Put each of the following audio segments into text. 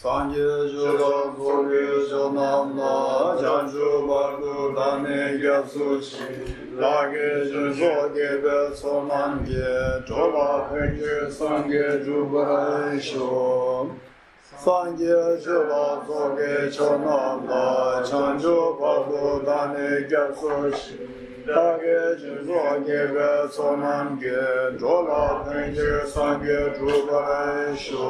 Sanje Jula Zoge Jonamna Janju Bargu Dane Gyasuchi Lage Zoge Besonange Jola Penge Sange Jubaisho Sanje Jula Zoge Jonamna Janju Bargu Dane Gyasuchi Lage Zoge Besonange Jola Penge Sange Jubaisho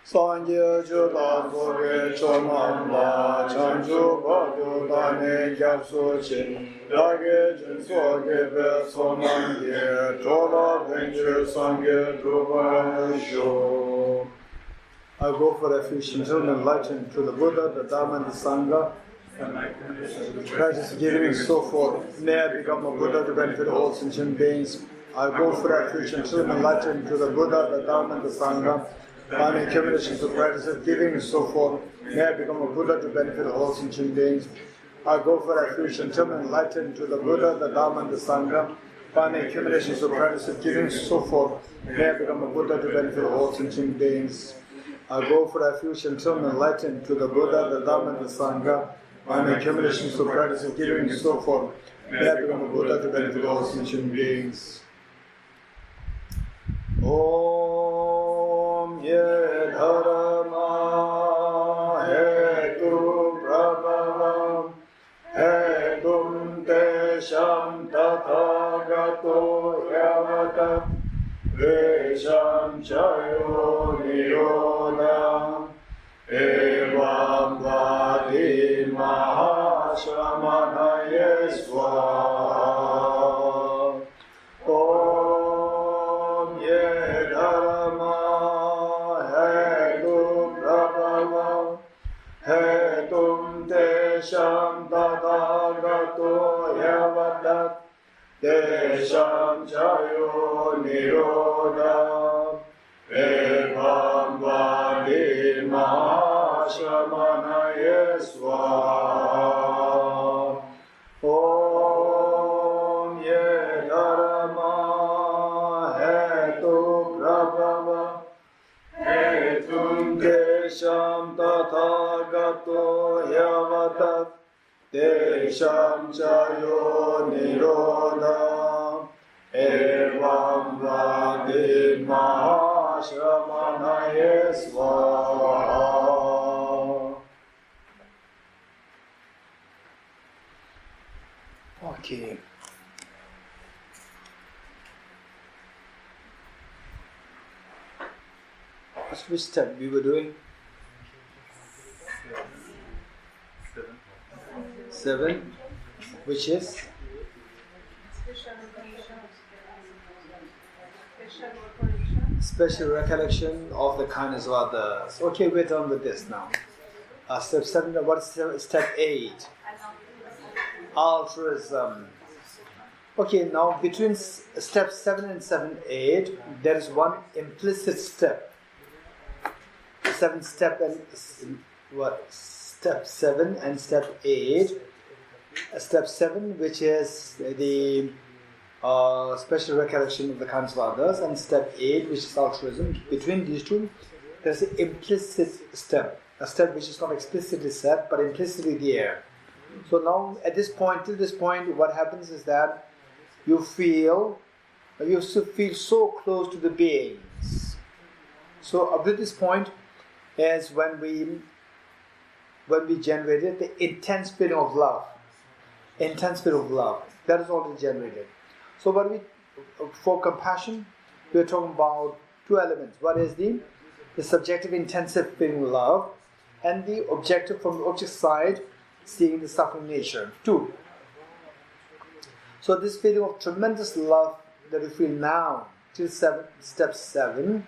Sanje Jula Zoge Chonamla Chanju Badu Dane Gyapsuchi Lage Jinsoge Besonange Jola Benje Sange Drubaisho. I go for refuge until enlightened to the Buddha, the Dharma, and the Sangha. Practice giving and so forth. May I become a Buddha to benefit all sentient beings. I go for refuge until enlightened to the Buddha, the Dharma, and the Sangha. By accumulation to practice of giving and so forth, may I become a Buddha to benefit all sentient beings. I go for refuge until enlightened to the Buddha, the Dharma, and the Sangha. By accumulation to practice of giving and so forth, may I become a Buddha to benefit all sentient beings. I go for refuge until enlightened to the Buddha, the Dharma, and the Sangha. By accumulation to practice of giving and so forth, may I become a Buddha to benefit all sentient beings. Om Ye Dharma Hetu Prabhavam Hetum Tesham Tathagato Yavata Vesham Chayo Nirodham Evam Vadi Mahashamana Yeswa Om Ye Dharma Hetu Prabhavam Hetum Tesham Tathagato Yavatat Tesham Chayo Nirodham Evam Vadi Mahashamana Yeswa Om Ye Dharma Hetu Prabhava Hetum Tesham Tathagato Yavatat Tesham Chayo Nirodham Evam Vadi Mahashamana Yeswa. Okay. Which step we were doing? 7. Which is? Special recollection of the kindness of others. Okay, we're done with this now. Step 7, what is step 8? Altruism. Okay, now between step 7 and 8, there is one implicit step. 7 step and what? Step 7 and step 8. Step 7, which is the special recollection of the kindness of others, and step 8, which is altruism. Between these two, there's an implicit step, a step which is not explicitly said, but implicitly there. So now, at this point, till this point, what happens is that you feel so close to the beings. So up to this point is when we generated the intense feeling of love. Intense feeling of love. That is already generated. So for compassion, we are talking about 2 elements. One is the subjective intensive feeling of love, and the objective from the object side, seeing the suffering nature. 2. So this feeling of tremendous love that we feel now, till step 7.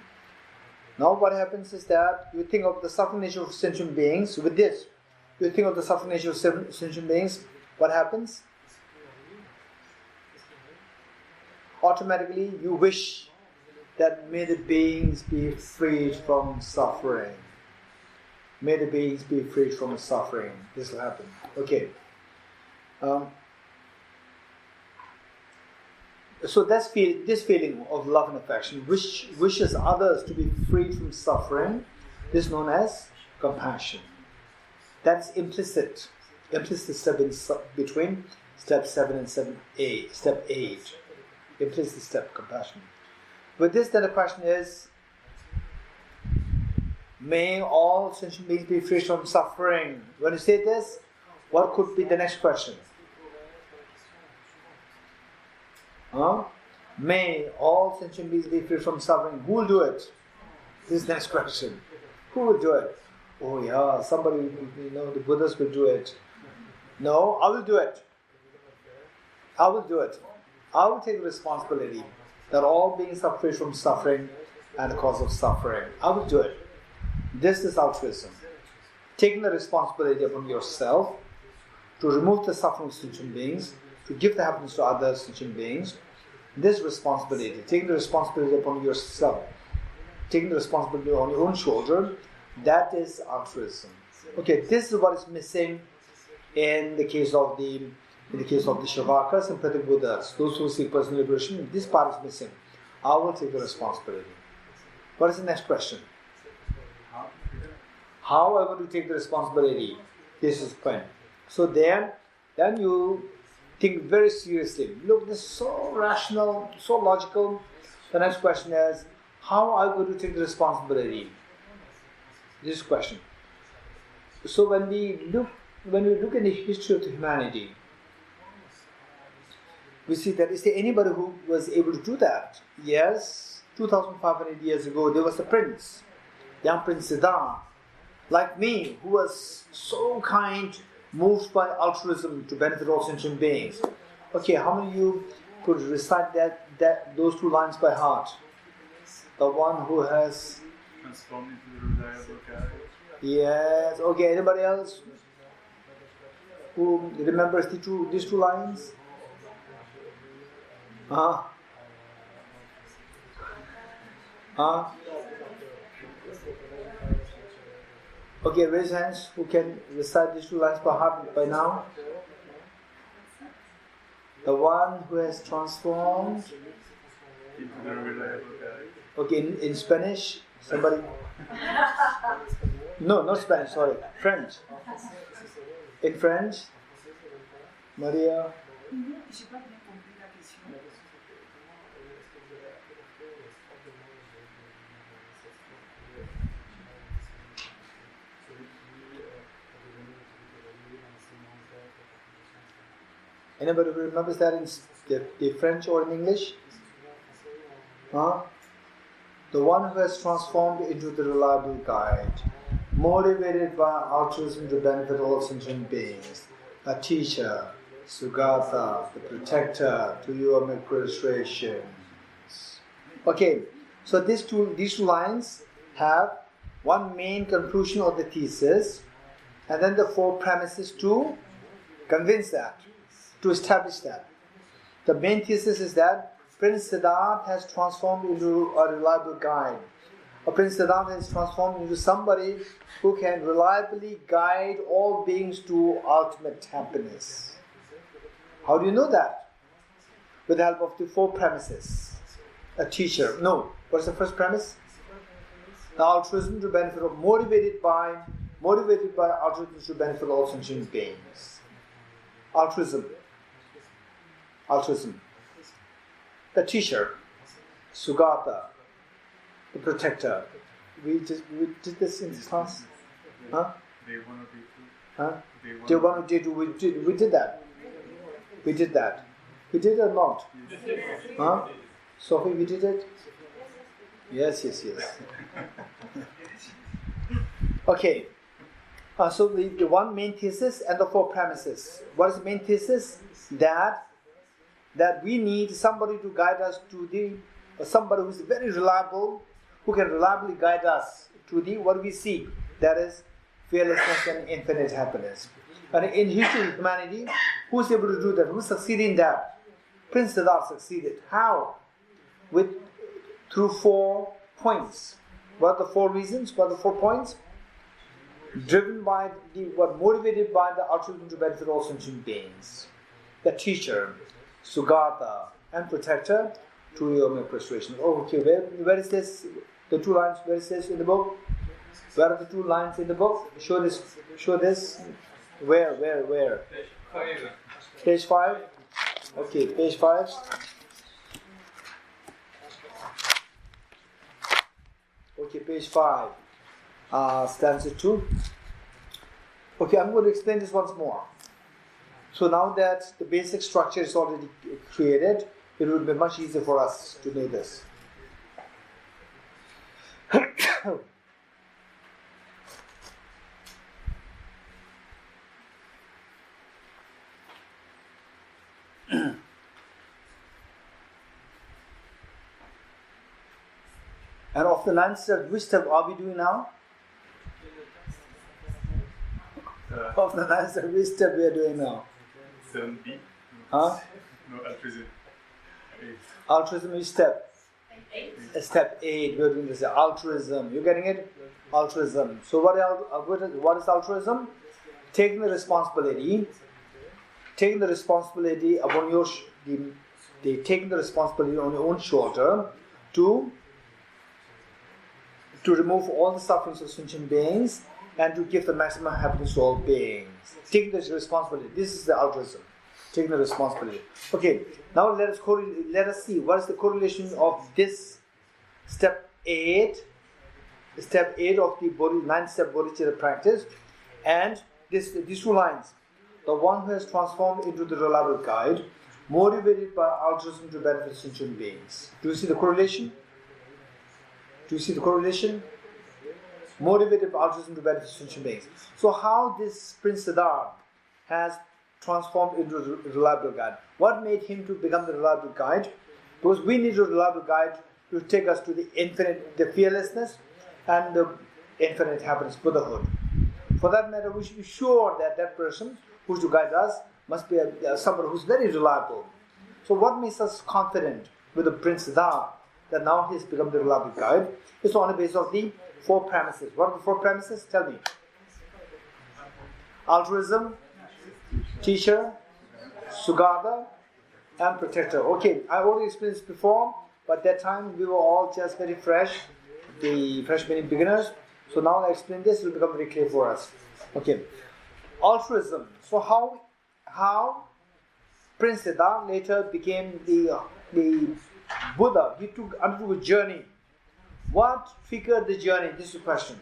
Now what happens is that you think of the suffering nature of sentient beings. With this, you think of the suffering nature of sentient beings. What happens? Automatically you wish that may the beings be freed from suffering. May the beings be freed from suffering. This will happen. Okay. So this feeling of love and affection, which wishes others to be freed from suffering, This is known as compassion. That's implicit. Implicit step between step 7 and step 8. Implicit step, compassion. With this, then the question is, may all sentient beings be free from suffering. When you say this, what could be the next question? May all sentient beings be free from suffering. Who will do it? This is the next question. Who will do it? Oh yeah, somebody, the Buddhas will do it. No, I will do it. I will do it. I will take the responsibility that all beings are free from suffering and the cause of suffering. I will do it. This is altruism. Taking the responsibility upon yourself to remove the suffering of sentient beings, to give the happiness to other sentient beings. This responsibility, taking the responsibility upon yourself, taking the responsibility on your own shoulder, that is altruism. Okay, this is what is missing in the case of the Shavakas and Pratik Buddhas, those who seek personal liberation. This part is missing. I will take the responsibility. What is the next question? How am I going to take the responsibility? This is the point. So then you think very seriously. Look, this is so rational, so logical. The next question is, how am I going to take the responsibility? This question. So when we look in the history of humanity, we see that is there anybody who was able to do that? Yes, 2,500 years ago there was a prince, young Prince Siddhartha, like me, who was so kind, moved by altruism to benefit all sentient beings. Okay, how many of you could recite those two lines by heart? The one who has transformed into the reliable guide. Yes. Okay. Anybody else who remembers these two lines? Okay, raise hands who can recite these two lines by heart by now. The one who has transformed into the reliable guide. Okay, in Spanish, somebody? No, not Spanish, sorry. French. In French? Maria? Anybody who remembers that in the French or in English? The one who has transformed into the reliable guide, motivated by altruism to benefit all sentient beings, a teacher, Sugata, the protector, to your administrations. Okay, so these two lines have one main conclusion of the thesis, and then the four premises to convince that, to establish that. The main thesis is that Prince Siddhartha has transformed into a reliable guide. Prince Siddhartha has transformed into somebody who can reliably guide all beings to ultimate happiness. How do you know that? With the help of the four premises. A teacher. No. What is the first premise? The altruism to benefit of motivated by altruism to benefit all sentient beings. Altruism. The teacher, Sugata, the protector. We did this in class. Huh? Day 1 or day 2. Huh? Day 1 or day 2. We did that. We did that. We did it or not? Huh? Sophie, we did it? Yes. Okay. So the one main thesis and the four premises. What is the main thesis? That we need somebody to guide us to somebody who is very reliable, who can reliably guide us to what we seek. That is fearlessness and infinite happiness. And in history of humanity, who is able to do that? Who succeeded in that? Prince Siddhartha succeeded. How? Through 4 points. What are the 4 reasons? What are the 4 points? Motivated by the altruism to benefit all sentient beings. The teacher, Sugata, and protector, to your persuasion. Oh, okay, where is this? The 2 lines, where is this in the book? Where are the two lines in the book? Show this. Show this. Where? Page 5. Okay, page 5. Okay, page 5. Stanza 2. Okay, I'm going to explain this once more. So now that the basic structure is already created, it will be much easier for us to know this. And of the 9 steps, which step are we doing now? Of the 9 steps, which step we are doing now? 7B. Huh? No, altruism. 8. Altruism is step? 8. Step 8, we are doing this. Altruism. You getting it? Altruism. So what is altruism? Taking the responsibility upon your taking the responsibility on your own shoulder to remove all the sufferings of sentient beings and to give the maximum happiness to all beings. Taking the responsibility. This is the altruism. Taking the responsibility. Okay, now let us see what is the correlation of this step 8 of the 9-step Bodhicitta practice and these two lines. The one who has transformed into the reliable guide, motivated by altruism to benefit sentient beings. Do you see the correlation? Motivated by altruism to benefit sentient beings. So how this Prince Siddhartha has transformed into a reliable guide? What made him to become the reliable guide? Because we need a reliable guide to take us to the infinite, the fearlessness and the infinite happiness, Buddhahood. For that matter, we should be sure that that person who is to guide us must be someone who is very reliable. So what makes us confident with the Prince Siddhartha that now he has become the reliable guide? It's on the basis of the 4 premises. What are the 4 premises? Tell me. Altruism, teacher, Sugata, and protector. Okay, I already explained this before, but that time we were all just very fresh, the fresh meaning beginners. So now I explain this, it will become very clear for us. Okay, altruism. So how Prince Siddhartha later became the Buddha? He undertook a journey. What triggered the journey? This is the question.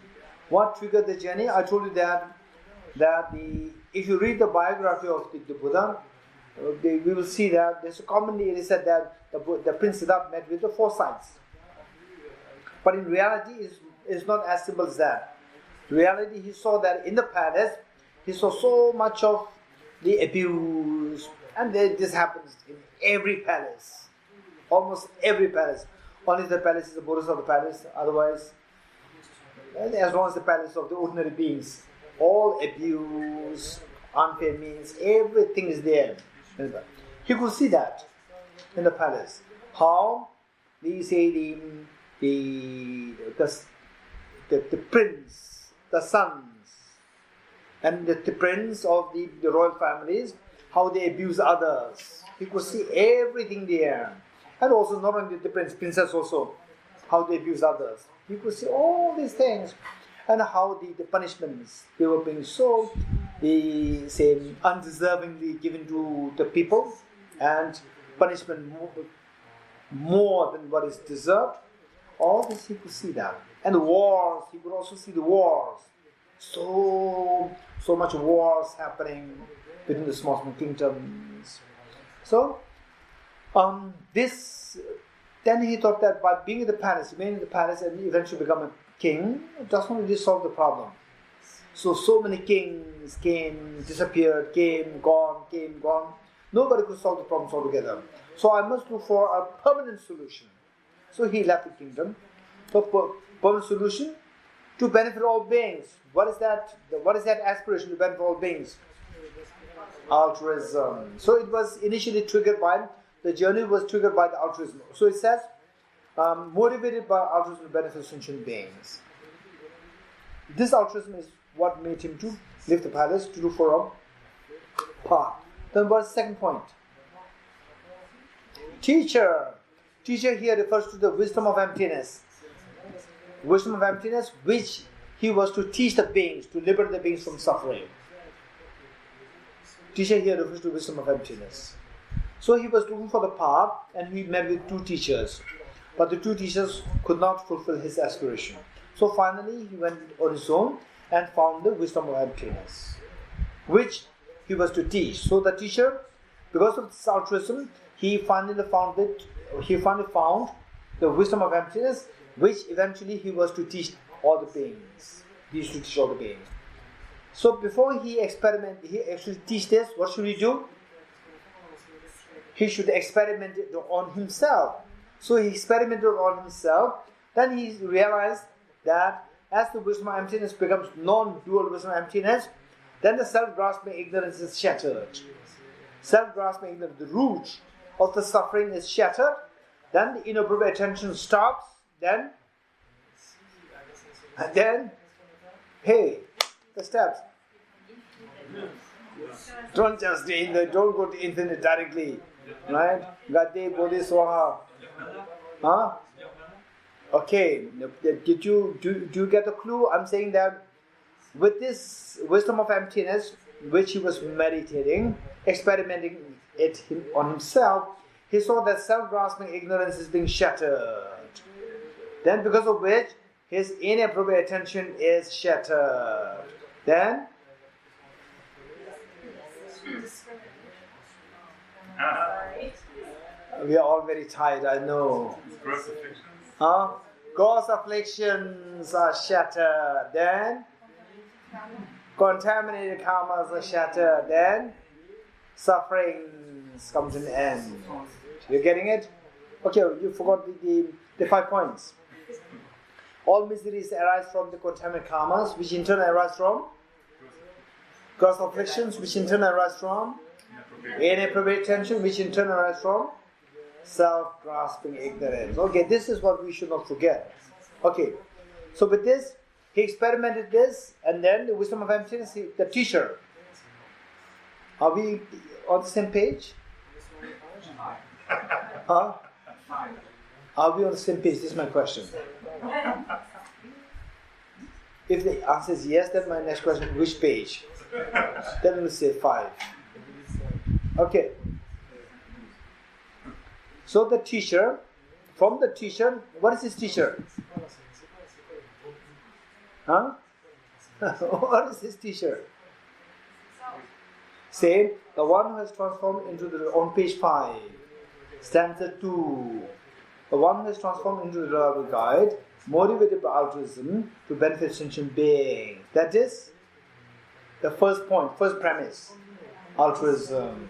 What triggered the journey? I told you that if you read the biography of the Buddha, we will see that there's commonly it is said that the Prince Siddhartha met with the 4 sides. But in reality, it's not as simple as that. In reality, he saw that in the palace, he saw so much of the abuse, and this happens in every palace, almost every palace. Only the palace is the borders of the palace, otherwise, as long as the palace of the ordinary beings, all abuse, unfair means, everything is there. He could see that in the palace. How we say the prince, the sons, and the prince of the royal families, how they abuse others. He could see everything there. And also not only the princess also, how they abuse others. He could see all these things. And how the punishments, they were being so, undeservingly given to the people, and punishment more than what is deserved. All this he could see that. And the wars, he could also see the wars. So much wars happening between the small kingdoms. So, then he thought that by being in the palace, remaining in the palace and eventually become a king, it doesn't really solve the problem. So many kings came, disappeared, came, gone. Nobody could solve the problems altogether. So I must look for a permanent solution. So he left the kingdom. So permanent solution to benefit all beings. What is that? What is that aspiration to benefit all beings? Altruism. So it was initially triggered by, the journey was triggered by the altruism. So it says, motivated by altruism to benefit sentient beings. This altruism is what made him to leave the palace to look for a path. Then what's the second point? Teacher. Teacher here refers to the wisdom of emptiness. Wisdom of emptiness, which he was to teach the beings, to liberate the beings from suffering. Teacher here refers to wisdom of emptiness. So he was looking for the path, and he met with two teachers. But the two teachers could not fulfill his aspiration. So finally he went on his own and found the wisdom of emptiness, which he was to teach. So the teacher, because of this altruism, he finally found the wisdom of emptiness, which eventually he was to teach all the beings. He used to teach all the beings. So before he actually teach this, what should he do? He should experiment it on himself. So he experimented on himself. Then he realized that as the wisdom of emptiness becomes non-dual wisdom of emptiness, then the self-grasping ignorance is shattered. Self-grasping ignorance, the root of the suffering is shattered. Then the inappropriate attention stops. Then, hey, the steps. Don't just don't go to infinite directly, right? Gade Bodhi Swaha. Huh? Okay, do you get the clue? I'm saying that with this wisdom of emptiness, which he was meditating, experimenting it on himself, he saw that self-grasping ignorance is being shattered. Then, because of which, his inappropriate attention is shattered. Then, we are all very tired, I know. Gross afflictions. Gross afflictions are shattered. Then, contaminated karmas are shattered. Then, sufferings come to an end. You're getting it? Okay, you forgot the 5 points. All miseries arise from the contaminated karmas, which in turn arise from gross afflictions, which in turn arise from inappropriate attention, which in turn arise from self-grasping ignorance. Okay, this is what we should not forget. Okay, so with this, he experimented this, and then the wisdom of emptiness, the teacher. Are we on the same page? Huh? Are we on the same page? This is my question. If the answer is yes, then my next question, which page? Then we'll say 5. Okay. So the teacher, from the teacher, what is his teacher? Huh? What is his teacher? Say, the one who has transformed into on page 5, stanza 2. The one who has transformed into the reliable guide, motivated by altruism to benefit sentient beings. That is the first point, first premise. Altruism.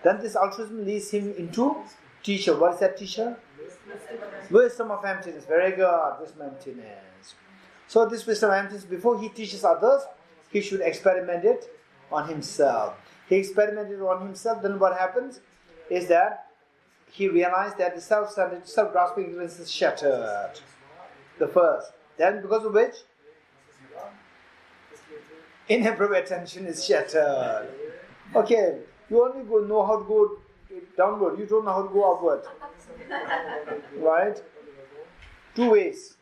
Then this altruism leads him into teacher. What is that teacher? Wisdom of emptiness. Very good. Wisdom of emptiness. So this wisdom of emptiness, before he teaches others, he should experiment it on himself. He experimented on himself. Then what happens is that he realized that the self-centered, self-grasping ignorance is shattered. The first. Then because of which inappropriate attention is shattered. Okay, you only know how to go downward. You don't know how to go upward. Right? 2 ways.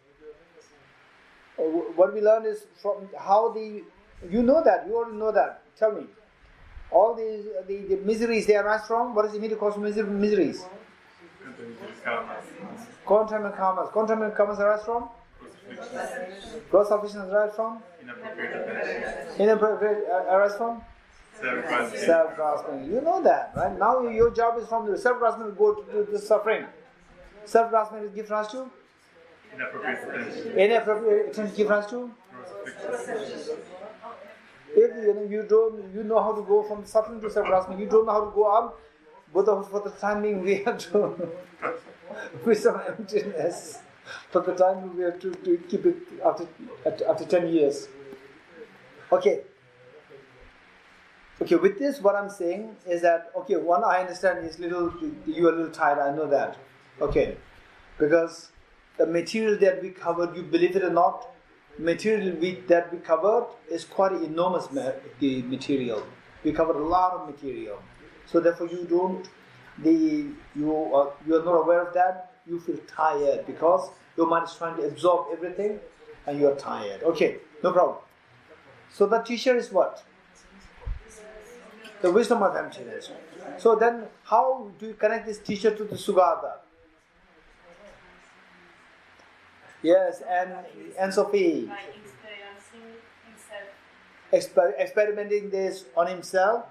What we learn is from how you know that, you already know that. Tell me. All the miseries they arise from, what is the immediate cause of miseries? Contaminated karmas. Contaminated karmas arise from? Gross afflictions arise from? Inappropriate arise from? Self-grasping. You know that, right? Now your job is from the self-grasping to go to the suffering. Self-grasping gives rise to? Inappropriate attention gives rise to? If you know how to go from suffering to self-grasping, you don't know how to go up, but for the time being we have to with some emptiness. For the time being we have to keep it after 10 years. Okay, with this what I'm saying is that, okay, one I understand is you are a little tired, I know that. Okay, because the material that we covered, you believe it or not, material that we covered is quite enormous material. We covered a lot of material. So therefore you are not aware of that, you feel tired because your mind is trying to absorb everything. and you are tired. Okay, no problem. So the teacher is what? The wisdom of emptiness. So then, how do you connect this teacher to the Sugata? Yes, and Sophie. By experiencing himself. Experimenting this on himself.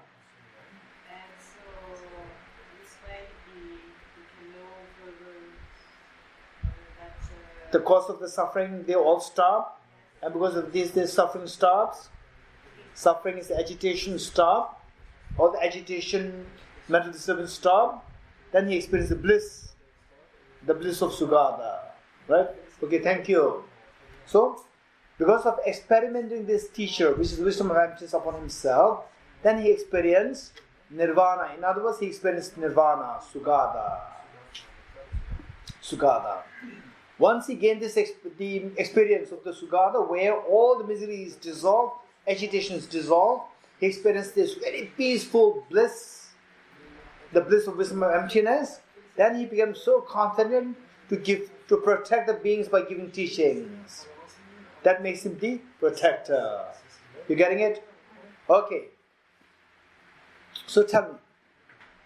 And so this way he can know that The cause of the suffering, they all stop. And because of this, the suffering stops. Suffering is the agitation stop. All the agitation, mental disturbance stop. Then he experiences the bliss of Sugata. Right? Okay, thank you. So, because of experimenting this teacher, which is the wisdom of emptiness upon himself, then he experienced nirvana. In other words, he experienced nirvana, Sugata. Once he gained the experience of the Sugata, where all the misery is dissolved, agitation is dissolved, he experienced this very peaceful bliss, the bliss of wisdom of emptiness. Then he became so confident to protect the beings by giving teachings. That makes him the protector. You getting it? Okay. So tell me,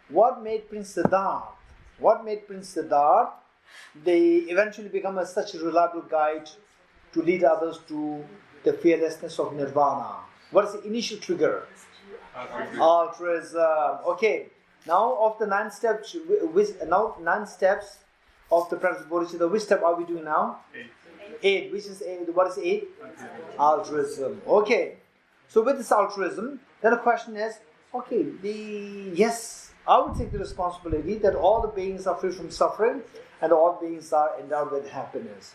what made Prince Siddhartha? They eventually become such a reliable guide to lead others to the fearlessness of nirvana. What is the initial trigger? Altruism. Okay. Now of the 9 steps, of the practice of Bodhicitta, which step are we doing now? 8. Which is 8? What is 8? Altruism. Okay. So with this altruism, then the question is, okay, yes, I will take the responsibility that all the beings are free from suffering and all beings are endowed with happiness.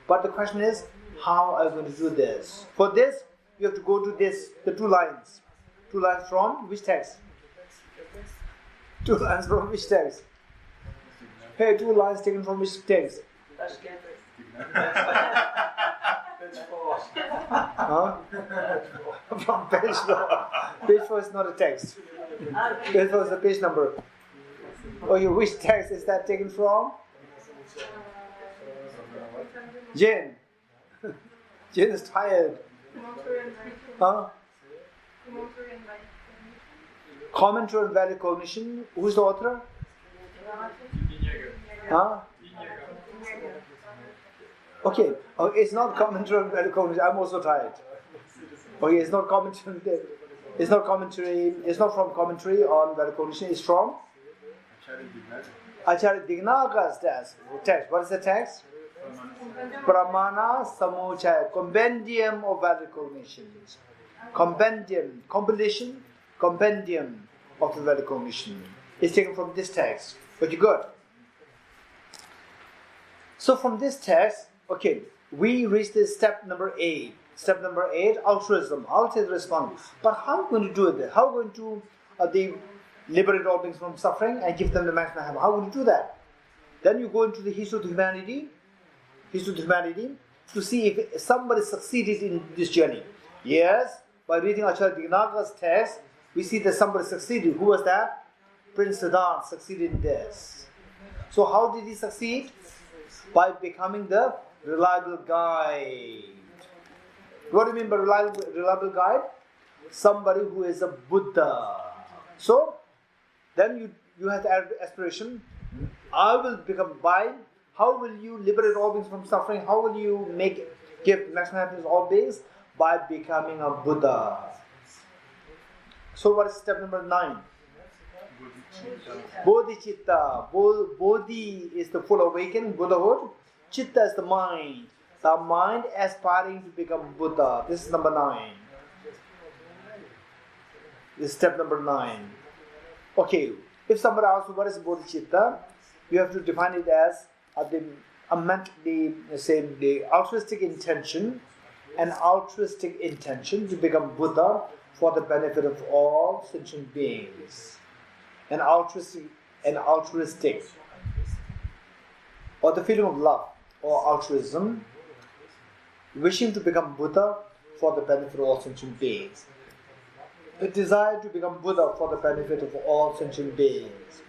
But the question is, how are you going to do this? For this, you have to go to the 2 lines. 2 lines from which text? 2 lines from which text? Hey, 2 lines taken from which text? Huh? From page 4. Page 4 is not a text. Page 4 is the page number. Okay, which text is that taken from? Jane. Jane is tired. Huh? Commentary on value cognition. Who is the author? Huh? Okay. It's not commentary on value cognition. I'm also tired. Okay, it's not commentary. It's not commentary. It's not from commentary on value cognition. It's from Acharya Dignaga's text. What is the text? Pramana Samuchaya, compendium of value cognitions. Compendium of the value cognition. It's taken from this text. Okay, good. So from this text, okay, we reach this step number 8. Step number 8, altruism. I'll take the response. But how are we going to do it? How are we going to liberate all beings from suffering and give them the maximum happiness? How would you do that? Then you go into the history of humanity to see if somebody succeeded in this journey. Yes, by reading Acharya Dignaga's text, we see that somebody succeeded. Who was that? Prince Siddhartha succeeded in this. So how did he succeed? By becoming the reliable guide. What do you mean by reliable guide? Somebody who is a Buddha. So, then you have the aspiration, I will become by. How will you liberate all beings from suffering? How will you give maximum happiness to all beings? By becoming a Buddha. So what is step number 9? Bodhicitta. Bodhi is the full awakening, Buddhahood. Chitta is the mind. The mind aspiring to become Buddha. This is number 9. This is step number 9. Okay, if somebody asks what is bodhicitta, you have to define it as the altruistic intention, to become Buddha for the benefit of all sentient beings. An altruistic, or the feeling of love or altruism, wishing to become Buddha for the benefit of all sentient beings. The desire to become Buddha for the benefit of all sentient beings.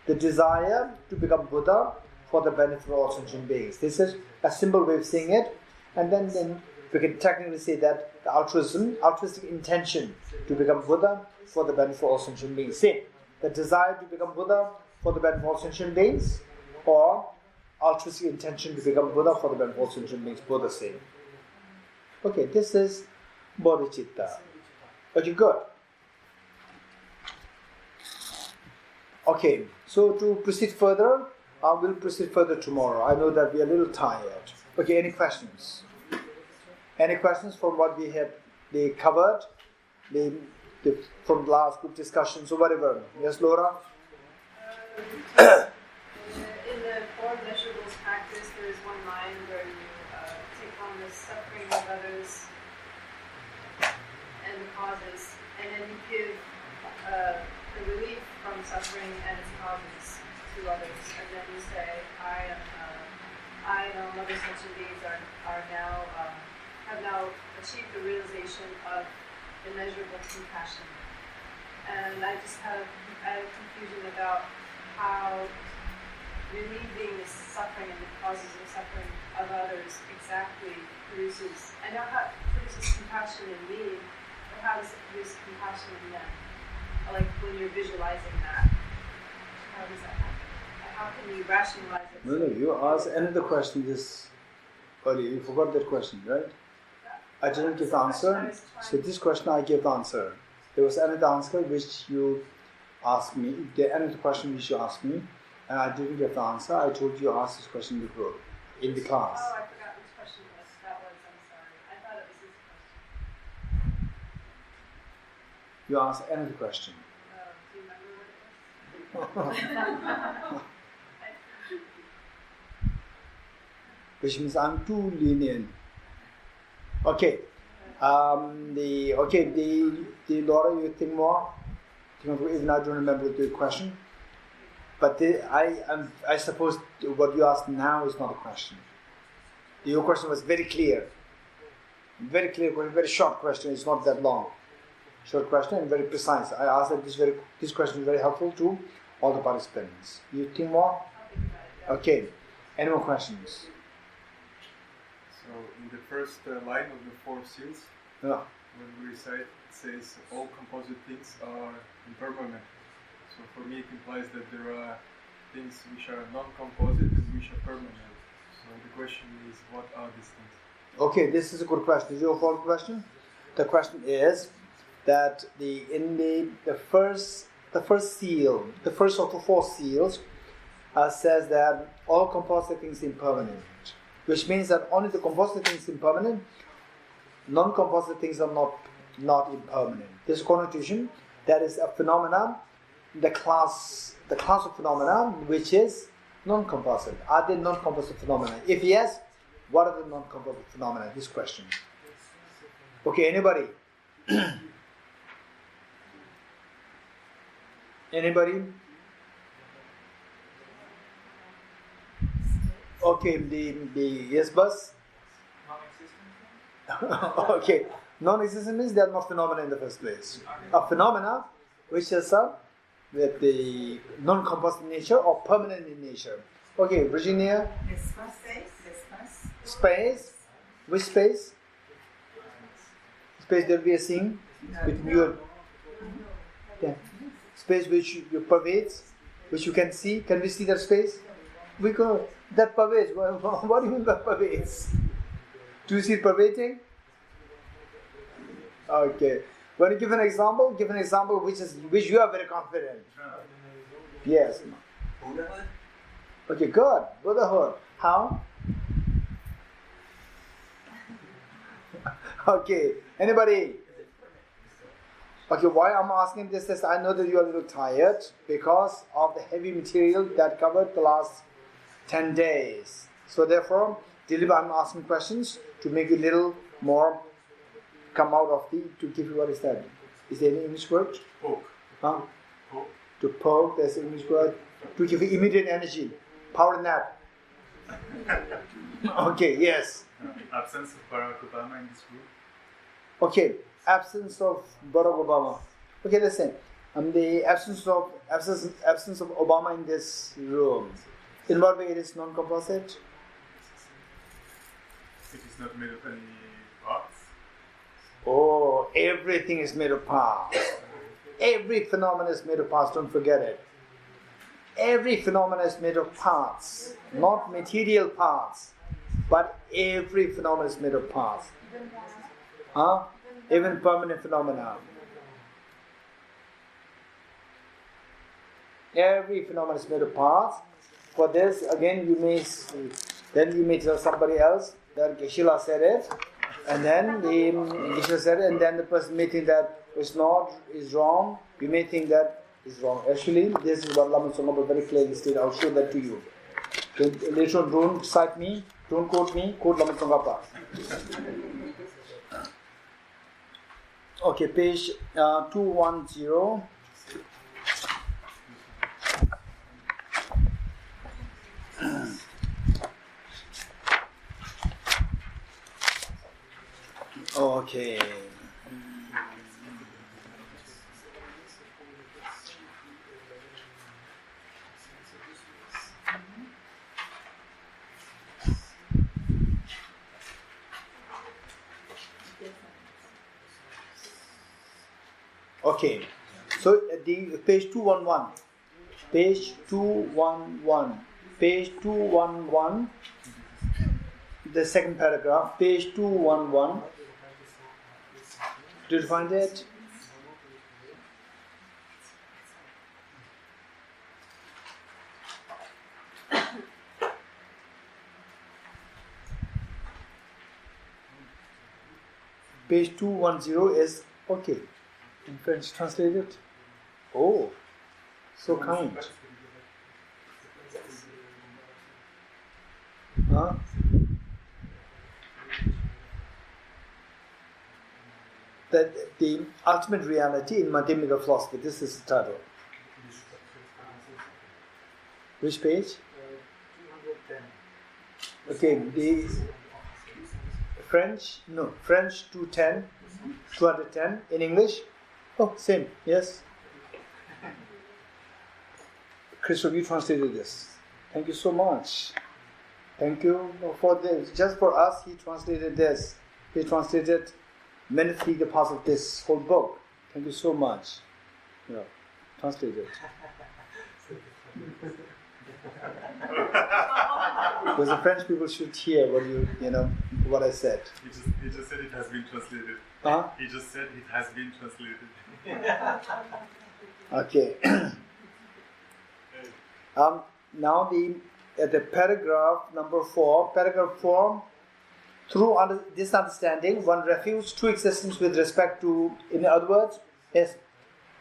The desire to become Buddha for the benefit of all sentient beings. This is a simple way of saying it. And then we can technically say that the altruistic intention to become Buddha for the benefit of all sentient beings. Same. The desire to become Buddha for the benefit of all sentient beings, or altruistic intention to become Buddha for the benefit of all sentient beings, both the same. Okay, this is Bodhicitta. Okay, good. Okay, so to proceed further, we'll proceed further tomorrow. I know that we are a little tired. Okay, any questions? Any questions from what we have covered? From last group discussions or whatever. Yes, Laura? In the four measurables practice, there is one line where you take on the suffering of others and the causes, and then you give the relief from suffering and its causes to others, and then you say, I and all other sentient beings have now achieved the realization of immeasurable compassion. And I had a confusion about how relieving the suffering and the causes of suffering of others exactly produces. I know how it produces compassion in me, but how does it produce compassion in them? Like when you're visualizing that, how does that happen? How can you rationalize it? No, you asked another question this earlier. You forgot that question, right? I didn't give the answer. So this question I gave the answer. There was another answer which you asked me. Another question which you asked me, and I didn't get the answer. I told you ask this question in the group, in the class. Oh, I forgot which question that was. I'm sorry. I thought it was this question. You asked another question. Do you remember what it was? Which means I'm too lenient. Okay. The Laura, you think more? Even I don't remember the question. But I suppose what you asked now is not a question. Your question was very clear. Very clear, very short question. It's not that long. Short question and very precise. I asked that this question is very helpful to all the participants. You think more? Okay. Any more questions? So in the first line of the four seals, Yeah. when we recite, it says all composite things are impermanent. So for me it implies that there are things which are non-composite and which are permanent. So the question is, what are these things? Okay, this is a good question. Is your follow-up question? The question is that the first seal, the first of the four seals, says that all composite things are impermanent, which means that only the composite things are impermanent, non-composite things are not impermanent. This connotation, that is a phenomenon, the class of phenomena which is non-composite. Are they non-composite phenomena? If yes, what are the non-composite phenomena? This question. Okay, anybody? Anybody? Okay, the yes, bus. Okay, non-existent means they are not phenomena in the first place. A phenomena which is with the non-composite nature or permanent in nature. Okay, Virginia. Space. Which space? Space there will be a scene with you. Yeah. Space which you pervades, which you can see. Can we see that space? We go. That pervades. What do you mean by pervades? Do you see it pervading? Okay. When you give an example which you are very confident. Yes. Buddhahood? Okay, good. Buddhahood. How? Okay. Anybody? Okay, why I'm asking this is I know that you are a little tired because of the heavy material that covered the last 10 days. So therefore, I'm asking questions to make you a little more come out of to give you what is that? Is there any English word? Poke. Huh? Poke. To poke, there's an English word. To give you immediate energy. Power nap. Okay, yes. Absence of Barack Obama in this group. Okay, absence of Barack Obama. Okay, listen. The absence of Obama in this room. In what way it is non-composite? It is not made of any parts. Oh, everything is made of parts. Every phenomenon is made of parts, don't forget it. Every phenomenon is made of parts, not material parts, but every phenomenon is made of parts. Huh? Even permanent phenomena. Every phenomenon is made of parts. For this, again, you may tell somebody else that Geshe said it, and then Geshe said it, and then the person may think that is wrong. You may think that is wrong. Actually, this is what Lama Tsongkhapa very clearly stated. I'll show that to you. Later on, don't cite me, don't quote me, quote Lama Tsongkhapa. Okay, page 210. Okay. Okay. So the page 211. Page 211. Page 211. The second paragraph. Page 211. Did you find it? Page 210 is okay. In French translated. Oh, so kind. Huh? That the ultimate reality in Madhyamika philosophy. This is the title. Which page? 210. Okay, the French 210, 210 in English. Oh, same. Yes. Christopher, you translated this. Thank you so much. Thank you for this. Just for us, he translated this. He translated many the parts of this whole book. Thank you so much. Yeah, translated. Because the French people should hear what I said. He just said it has been translated. Huh? He just said it has been translated. Okay. Now the paragraph number 4. Paragraph 4. Through this understanding, one refutes true existence with respect to. In other words, yes.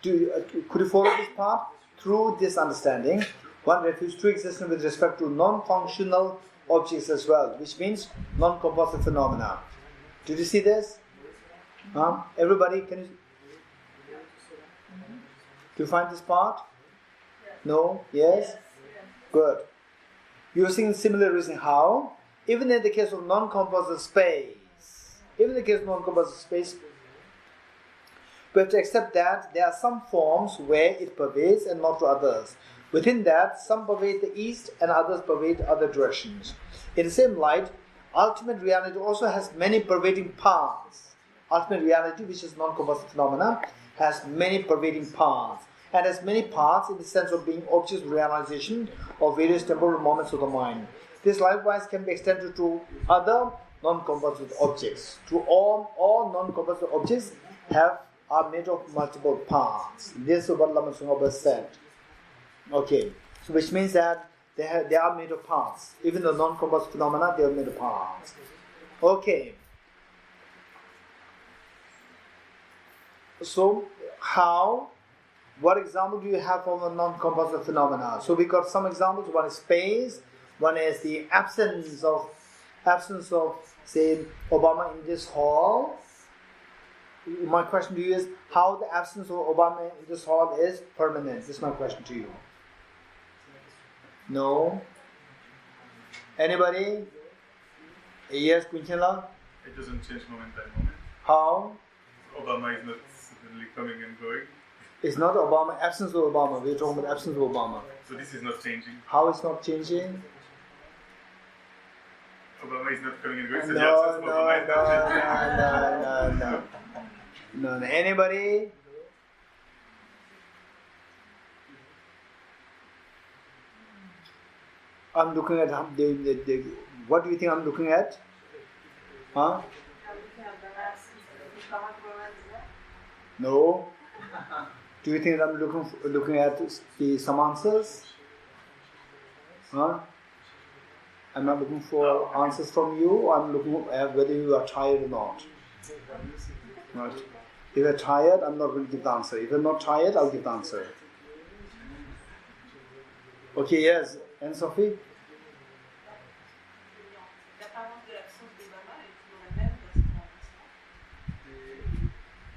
Could you follow this part? Through this understanding, one refutes true existence with respect to non-functional objects as well, which means non-composite phenomena. Did you see this? Everybody, can you? Do you find this part? No? Yes? Good. Using similar reasoning, how? Even in the case of non-composite space, we have to accept that there are some forms where it pervades and not to others. Within that, some pervade the east and others pervade other directions. In the same light, ultimate reality also has many pervading parts. Ultimate reality, which is non-composite phenomena, has many pervading parts, and has many parts in the sense of being objects of realization of various temporal moments of the mind. This likewise can be extended to other non-composite objects. To all non-composite objects are made of multiple parts. This is what Lama Tsongkhapa said. Okay, so which means that they are made of parts. Even the non-composite phenomena, they are made of parts. Okay. So, what example do you have of a non-composite phenomena? So we got some examples. One is space. One is the absence of, say, Obama in this hall. My question to you is, how the absence of Obama in this hall is permanent? This is my question to you. No? Anybody? Yes, Kunchala? It doesn't change moment by moment. How? Obama is not suddenly coming and going. It's not Obama, absence of Obama. We're talking about absence of Obama. So this is not changing. How it's not changing? Obama is not coming and going, so No, the absence of Obama is not changing. no. Anybody? I'm looking at what do you think I'm looking at? Huh? No. Do you think I'm looking at some answers? Huh? I'm not looking for answers from you. I'm looking at whether you are tired or not. Right. If you're tired, I'm not going to give the answer. If you're not tired, I'll give the answer. Okay, yes. And Sophie?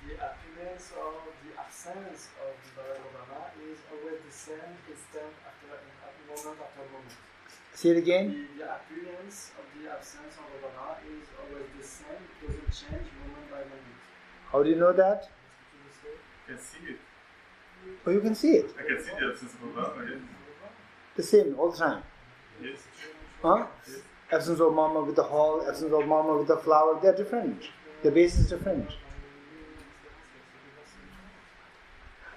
The appearance or the absence of the Barack Obama is always the same instant after moment after moment. Say it again. The appearance of the absence of Obama is always the same. It doesn't change moment by moment. How do you know that? I can see it. Oh, you can see it. I can see the absence of Obama, yes. The same all the time. Yes. Huh? Yes. Absence of mama with the hall, absence of mama with the flower, they're different. The base is different.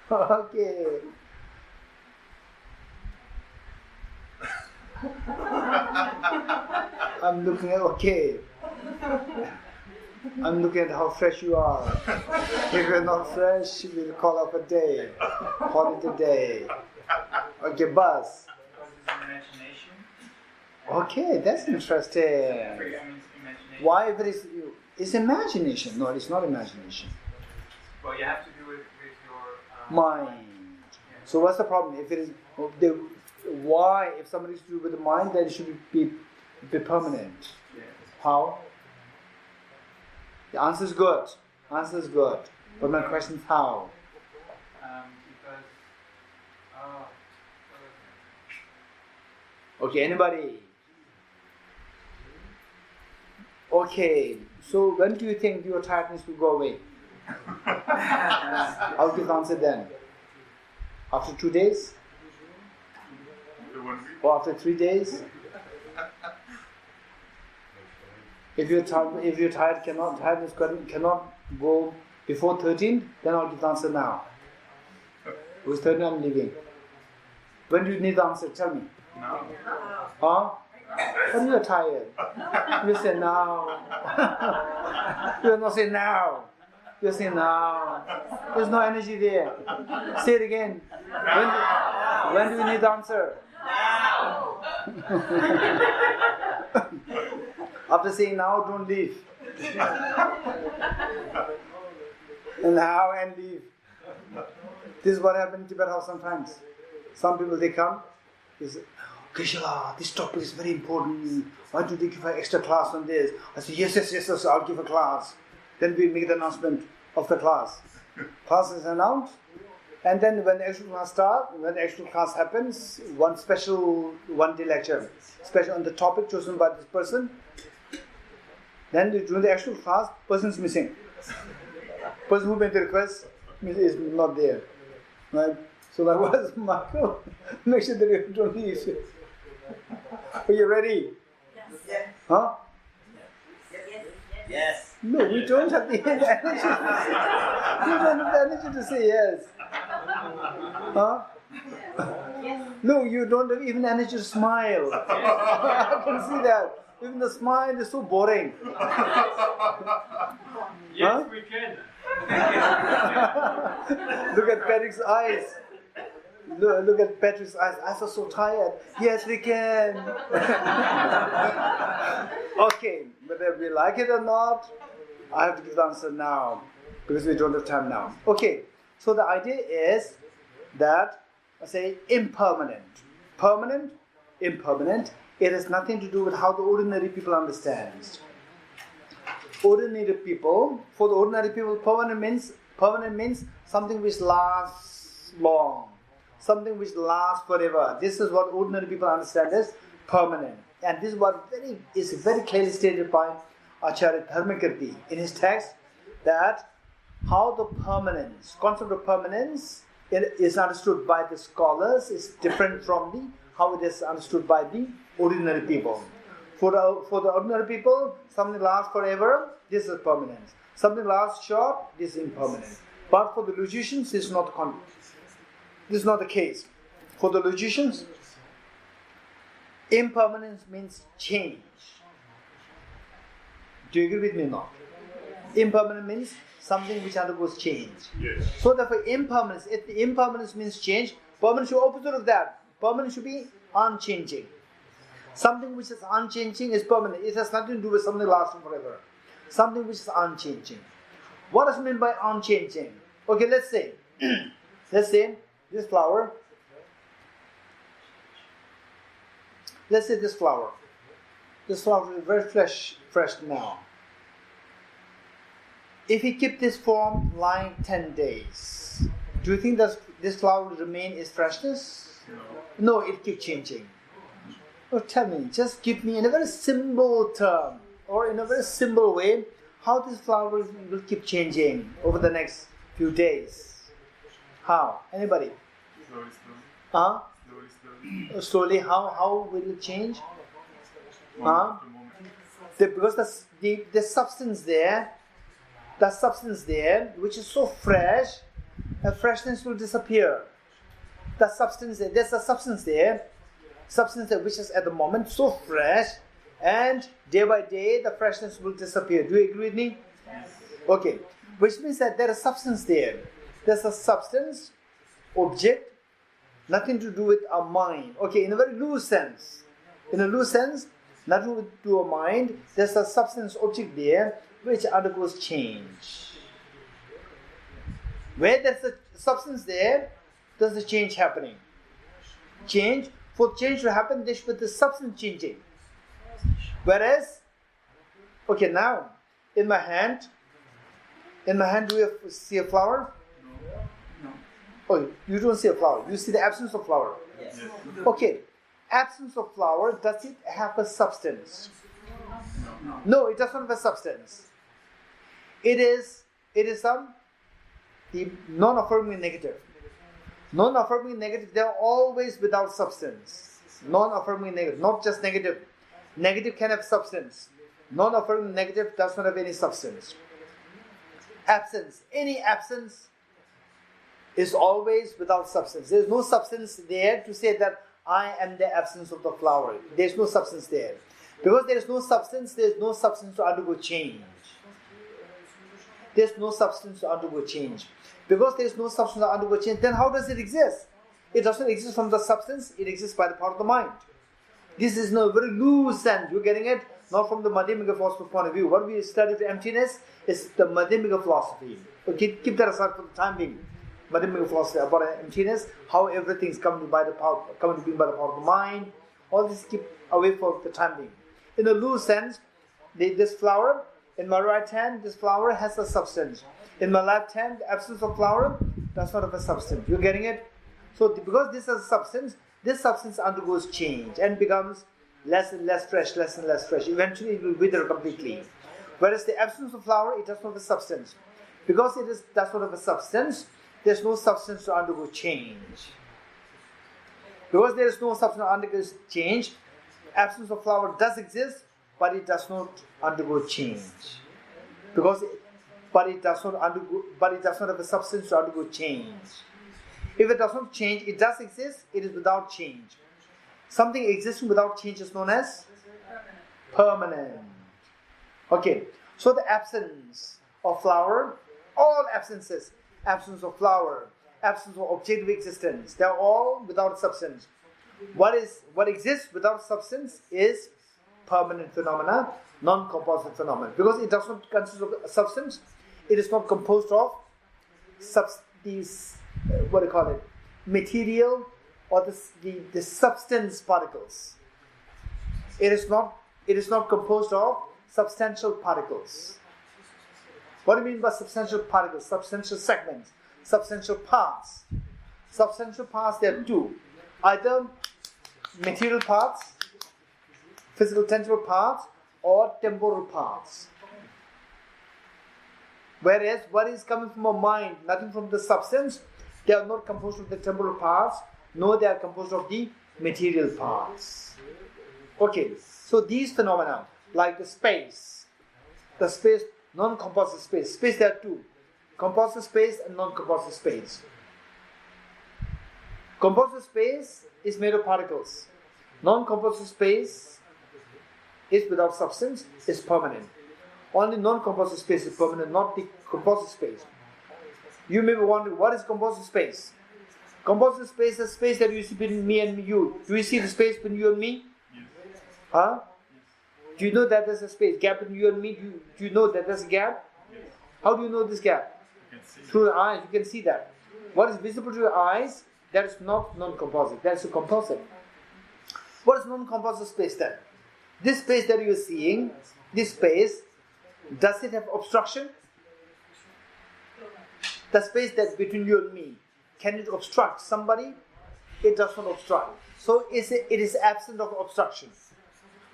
Okay. I'm looking at, okay. I'm looking at how fresh you are. If you're not fresh, we'll call off a day. Call it a day. Okay, Buzz. Imagination. Okay, that's interesting. Imagination. Why if it is, it's imagination? No, it's not imagination. Well, you have to do it with your Mind. So what's the problem? If it is, why? If somebody is to do with the mind, then it should be permanent. Yeah. How? The answer is good. Answer is good. But my question is how? Because. Okay, anybody? Okay, so when do you think your tiredness will go away? I'll give the answer then. After 2 days? The 1 week. Or after 3 days? If you're tired, tiredness cannot go before 13, then I'll give the answer now. Because 13 I'm leaving. When do you need the answer? Tell me. Now. Huh? When you're tired, you say now. You're not saying now. You say now. There's no energy there. Say it again. When do you need the answer? After saying now, don't leave. And now and leave. This is what happens in Tibet House sometimes. Some people they come, they say, Geshe, this topic is very important. Why don't you give an extra class on this? I say, yes, I'll give a class. Then we make the announcement of the class. Class is announced. And then when the actual class starts, when the actual class happens, one day lecture, special on the topic chosen by this person. Then during the actual class, person is missing. Person who made the request is not there. Right? So likewise, Michael, make sure that you don't leave. Are you ready? Yes. Huh? Yes. No, we don't have the energy. We don't have the energy to say yes. Huh? No, you don't have even energy to smile. I can see that. Even the smile is so boring. Yes, we can. Look at Patrick's eyes. Look at Patrick's eyes. Eyes are so tired. Yes, we can. Okay, whether we like it or not, I have to give the answer now because we don't have time now. Okay, so the idea is that, I say, impermanent. Permanent, impermanent. It has nothing to do with how the ordinary people understand. Ordinary people, for the ordinary people, permanent means something which lasts long. Something which lasts forever. This is what ordinary people understand as permanent. And this is what is very clearly stated by Acharya Dharmakirti in his text, that how the permanence, concept of permanence, is understood by the scholars is different from how it is understood by the ordinary people. For the ordinary people, something lasts forever, this is permanent. Something lasts short, this is impermanent. But for the logicians, this is not the case. For the logicians, impermanence means change. Do you agree with me or not? Impermanent means something which undergoes change. Yes. So therefore, impermanence, if the impermanence means change, permanence should be opposite of that. Permanence should be unchanging. Something which is unchanging is permanent. It has nothing to do with something lasting forever. Something which is unchanging. What does it mean by unchanging? Okay, let's say this flower. Let's say this flower. This flower is very fresh now. If we keep this form lying 10 days, do you think that this flower will remain its freshness? No, it keeps changing. Oh, tell me, just give me in a very simple term or in a very simple way how this flower will keep changing over the next few days. How? Anybody? Slowly. Huh? Slowly. Slowly, how will it change? Moment to moment. Because the substance there, which is so fresh, the freshness will disappear. There's a substance there which is at the moment so fresh, and day by day the freshness will disappear. Do you agree with me? Okay, which means that there is substance there. There's a substance, object, nothing to do with our mind. Okay, in a very loose sense. Nothing to do with our mind. There's a substance, object there which undergoes change. Where there's a substance there, there's a change happening. For change to happen, there should be the substance changing. Whereas, okay, now, in my hand, do you see a flower? No. Oh, you don't see a flower. You see the absence of flower. Yes. Okay, absence of flower, does it have a substance? No. No, it does not have a substance. It is the non-affirming negative. Non-affirming negative, they are always without substance. Non-affirming negative, not just negative. Negative can have substance. Non-affirming negative does not have any substance. Absence, any absence is always without substance. There is no substance there to say that I am the absence of the flower. There is no substance there. Because there is no substance to undergo change. There's no substance to undergo change. Because there is no substance to undergo change, then how does it exist? It doesn't exist from the substance, it exists by the power of the mind. This is no very loose sense, you're getting it? Not from the Madhyamika philosophy point of view. What we study for emptiness is the Madhyamika philosophy. Okay, keep that aside for the time being. Madhyamika philosophy about emptiness, how everything is coming to being by the power of the mind. All this keep away for the time being. In a loose sense, this flower, in my right hand, this flower has a substance. In my left hand, the absence of flower does not have a substance. You're getting it? So because this has a substance, this substance undergoes change and becomes less and less fresh, less and less fresh. Eventually it will wither completely. Whereas the absence of flower, it does not have a substance. Because it does not have a substance, there's no substance to undergo change. Because there is no substance to undergo change, absence of flower does exist, but it does not undergo change. But it does not have a substance to undergo change. If it does not change, it does exist, it is without change. Something existing without change is known as permanent. Okay, so the absence of flower, all absences, absence of flower, absence of objective existence, they are all without substance. What exists without substance is permanent phenomena, non-composite phenomena. Because it does not consist of substance, it is not composed of material or the substance particles. It is not composed of substantial particles. What do you mean by substantial particles? Substantial segments, substantial parts. Substantial parts, there are two. Either material parts, physical tangible parts, or temporal parts. Whereas what is coming from a mind, nothing from the substance, they are not composed of the temporal parts, nor they are composed of the material parts. Okay, so these phenomena, like the space, non-composite space. Space, there are two: composite space and non-composite space. Composite space is made of particles. Non-composite space is without substance, is permanent. Only non-composite space is permanent, not the composite space. You may be wondering, what is composite space? Composite space is space that you see between me and you. Do you see the space between you and me? Yes. Huh? Do you know that there's a space, gap between you and me? Do you know that there's a gap? Yes. How do you know this gap? You can see Through the eyes, you can see that. What is visible to your eyes, that is not non-composite, that is a composite. What is non-composite space then? This space that you are seeing, this space, does it have obstruction? The space that's between you and me, can it obstruct somebody? It does not obstruct. So it is absent of obstruction.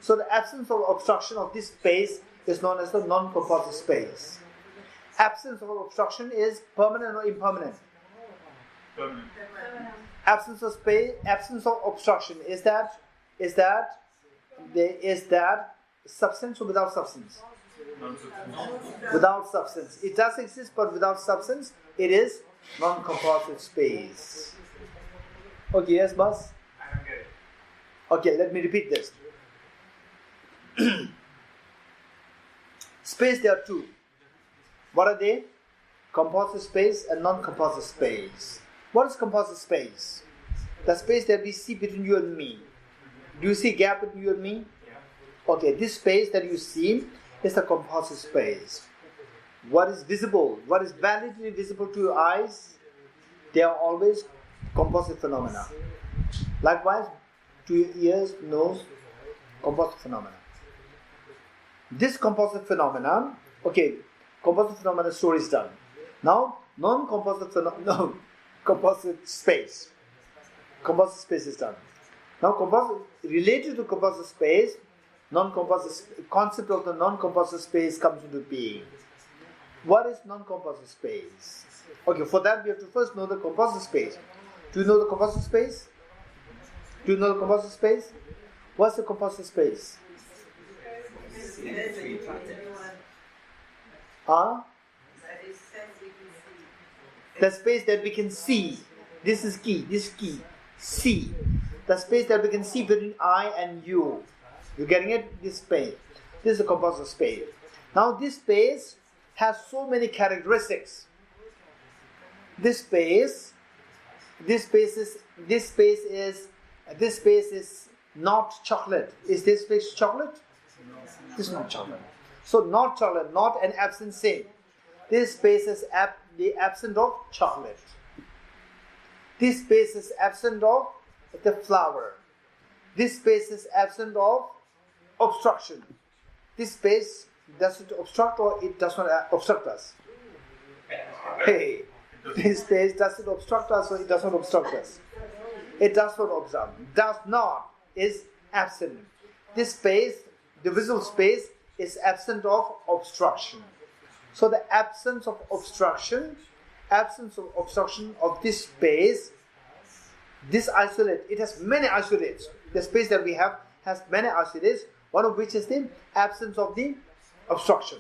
So the absence of obstruction of this space is known as the non-composite space. Absence of obstruction is permanent or impermanent? permanent. Absence of space, absence of obstruction. Is that substance or without substance? Without substance. It does exist, but without substance, it is non-composite space. Okay, yes, boss? I don't get it. Okay, let me repeat this. Space, there are two. What are they? Composite space and non-composite space. What is composite space? The space that we see between you and me. Do you see a gap between you and me? Okay, this space that you see is the composite space. What is visible, what is validly visible to your eyes, they are always composite phenomena. Likewise, to your ears, nose, composite phenomena. This composite phenomena, okay, composite phenomena story is done. Now, non-composite phenomena, composite space. Composite space is done. Now, composite related to composite space, non-composite concept of the non-composite space comes into being. What is non-composite space? Okay, for that we have to first know the composite space. Do you know the composite space? Do you know the composite space? What's the composite space? The space that we can see. This is key. This is key. See. The space that we can see between I and you. You're getting it? This space. This is a composite space. Now this space has so many characteristics. This space is not chocolate. Is this space chocolate? This is not chocolate. So not chocolate, not an absent same. This space is the absent of chocolate. This space is absent of the flower. This space is absent of obstruction. This space, does it obstruct or it does not obstruct us? Hey, this space, does it obstruct us or it does not obstruct us? It does not obstruct. Does not is absent. This space, the visual space, is absent of obstruction. So the absence of obstruction of this space, this isolate, it has many isolates. The space that we have has many isolates, one of which is the absence of the obstruction.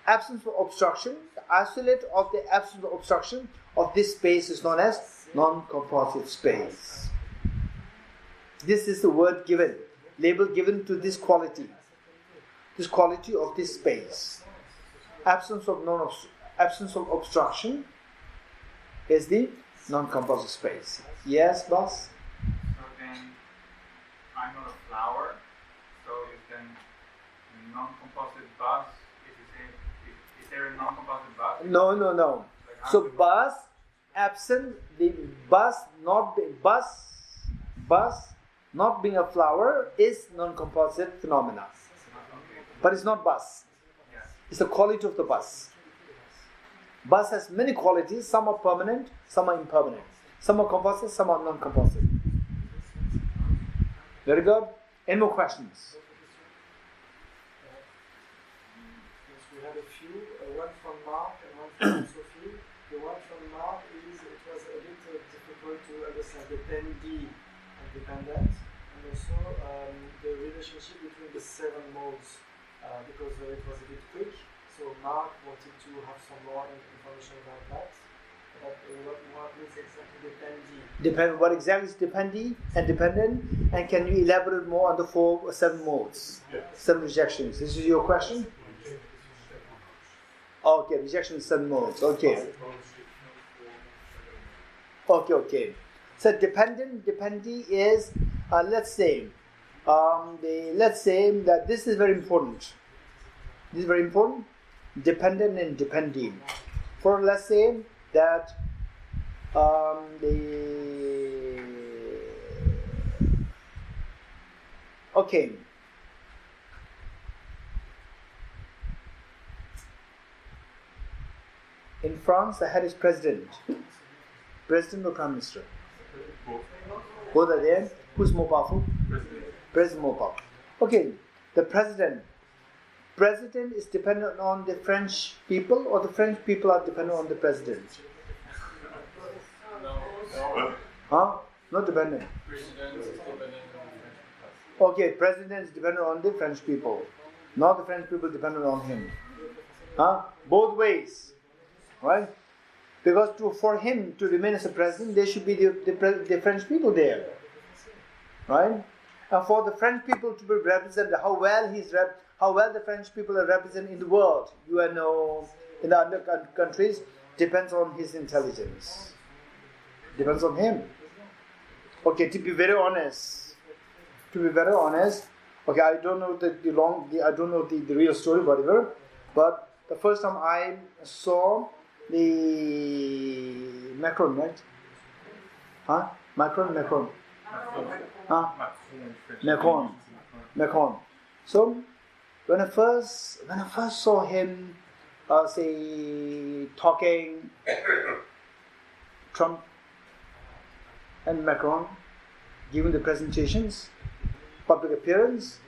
Absence of obstruction, the isolate of the absence of obstruction of this space is known as non-composite space. This is the word given, label given to this quality of this space. Absence of obstruction is the non-composite space. Yes, boss? So then, I'm not a flower, so you can non-composite bus. Is there a non-composite bus? No. Like So bus, absent the bus not being a flower is non-composite phenomena. But it's not bus. Yeah. It's the quality of the bus. Bus has many qualities. Some are permanent, some are impermanent. Some are composite, some are non-composite. Very good. Any more questions? Yes, we had a few. One from Mark and one from Sophie. The one from Mark is it was a bit difficult to understand the 10D of dependence. And also the relationship between the 7 modes, because it was a bit quick. So Mark wanted to have some more information about that. What means exactly dependee? What exactly is dependee and dependent? And can you elaborate more on the 7 modes, 7 rejections? This is your question? Okay, rejection 7 modes. Okay. So dependee is, let's say that this is very important. This is very important. Dependent and dependee. For let's say that in France, the head is president. President or prime minister? Both are there. Who's more powerful? President more powerful. Okay, the president is dependent on the French people, or the French people are dependent on the president? Huh? Not dependent. Okay, president is dependent on the French people, not the French people dependent on him. Huh? Both ways, right? Because for him to remain as a president, there should be the French people there, right? And for the French people to be represented, how well the French people are represented in the world, UNO, in the other countries, depends on his intelligence. Depends on him. Okay, to be very honest, okay, I don't know the real story, whatever, but the first time I saw the Macron, right? Huh? Macron. Huh? Macron. So when I first saw him, talking, Trump and Macron giving the presentations, public appearance,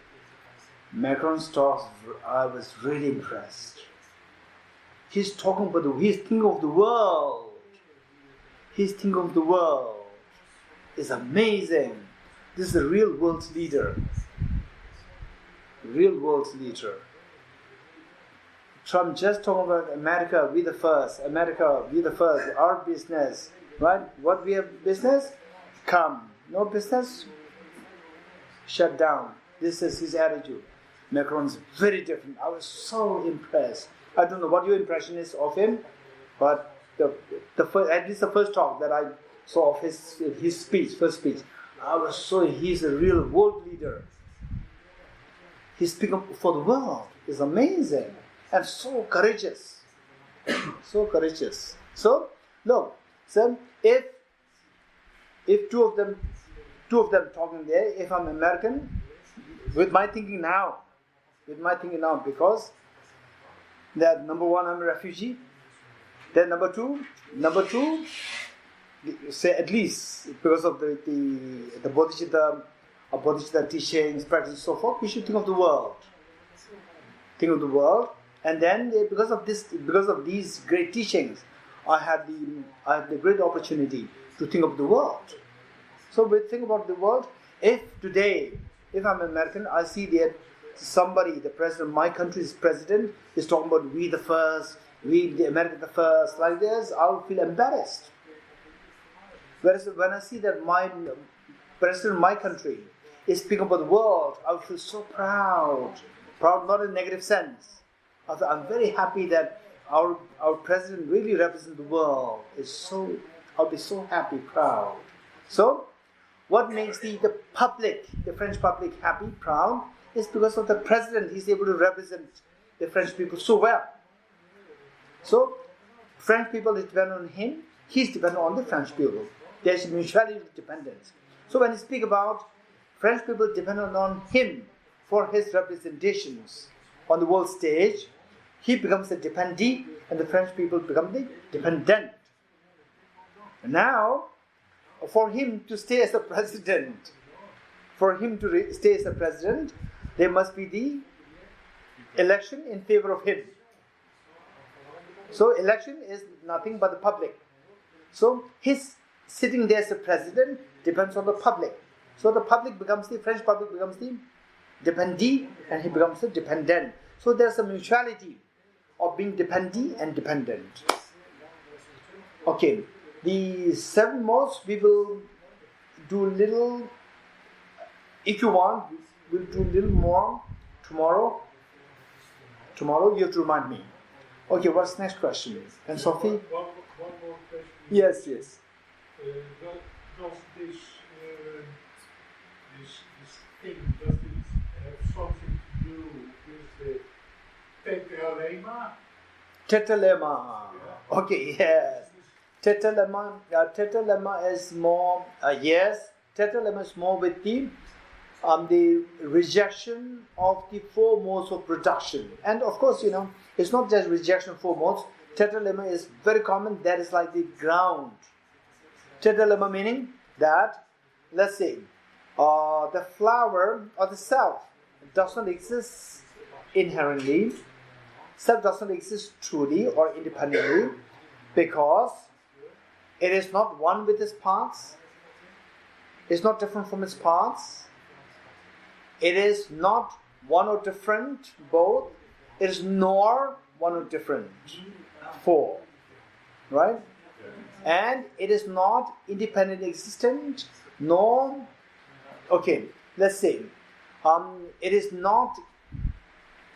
Macron's talks, I was really impressed. He's talking about he's thinking of the world. He's thinking of the world. It's amazing. This is a real world leader. Real world leader. Trump just talking about America, we the first. America, we the first. Our business, right? What we have business? Come. No business? Shut down. This is his attitude. Macron's very different. I was so impressed. I don't know what your impression is of him, but at least the first talk that I saw of his first speech, he's a real world leader. He's speaking for the world. It's amazing. And so courageous. So courageous. So, look, if two of them talking there, if I'm American, with my thinking now, because that number one, I'm a refugee. Then number two, say at least because of the Bodhicitta teachings, practice, and so forth, we should think of the world. And then because of these great teachings, I had the great opportunity to think of the world. So we think about the world. If I'm American, I see that somebody, the president of my country's president, is talking about we the first, we the America the first, like this, I'll feel embarrassed. Whereas when I see that my president of my country is speaking about the world, I'll feel so proud. Proud not in a negative sense. I'm very happy that our president really represents the world. I'll be so happy, proud. So, what makes the French public happy, proud, is because of the president. He's able to represent the French people so well. So, French people depend on him. He's dependent on the French people. There's mutuality dependence. So when you speak about French people dependent on him for his representations on the world stage, he becomes the dependee and the French people become the dependent. Now, for him to stay as a president, there must be the election in favor of him. So election is nothing but the public. So his sitting there as a president depends on the public. So the public becomes the French public becomes the dependee, and he becomes the dependent. So there's a mutuality of being dependee and dependent. Okay, the 7 modes we will do little. If you want, we'll do a little more tomorrow. Tomorrow you have to remind me. Okay, what's the next question? And Sophie? One more question. Yes. Does this thing, does it have something to do with the tetralema? Tetralema. Okay, yes. Tetralema is more, yes. Tetralema is more with the rejection of the 4 modes of production. And of course, it's not just rejection of 4 modes. Tetralema is very common. That is like the ground. Tetralema meaning that, let's say, the flower or the self does not exist inherently. Self does not exist truly or independently because it is not one with its parts. It's not different from its parts. It is not one or different, both. It is nor one or different, 4. Right? And it is not independent existent, nor, okay, let's say, it is not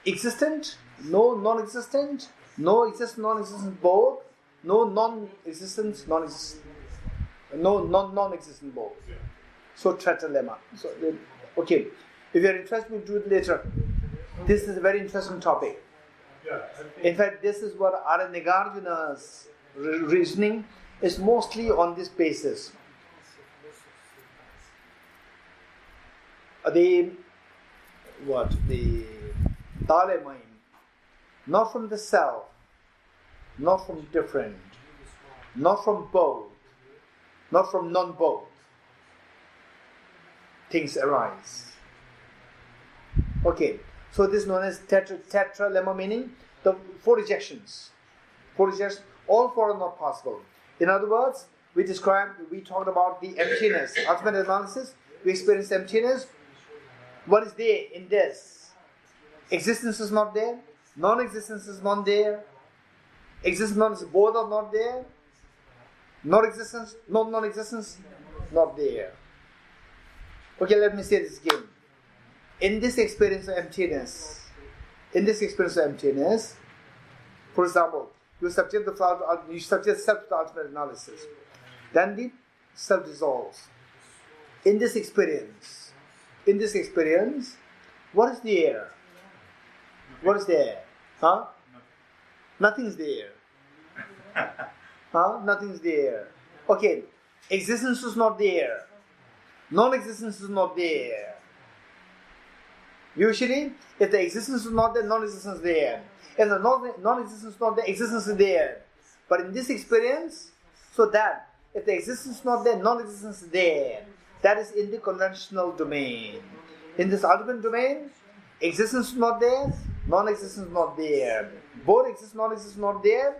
existent, no non-existent, no existent, non-existent, both, no non-existent, non-existent, no non-existent, both. So, tetralema. So, okay, if you're interested, we'll do it later. This is a very interesting topic. In fact, this is what Nagarjuna's reasoning is mostly on this basis. The Dalemain, not from the self, not from different, not from both, not from non-both. Things arise. Okay, so this is known as tetralema, meaning the 4 rejections. 4 rejections, all 4 are not possible. In other words, we talked about the emptiness. Ultimate analysis, we experience emptiness. What is there in this? Existence is not there. Non-existence is not there. Existence, non-existence, both are not there. Non-existence, non-existence, not there. Okay, let me say this again. In this experience of emptiness, for example, you subject the flower, you subject self to the ultimate analysis. Then the self dissolves. In this experience, what is there? What is there? Huh? Nothing's there. Nothing's there. Okay, existence is not there. Non-existence is not there. Usually, if the existence is not there, non-existence is there. If the non-existence is not there, existence is there. But in this experience, so that if the existence is not there, non-existence is there. That is in the conventional domain. In this ultimate domain, existence is not there, non-existence is not there. Both exist, non-exist, not there.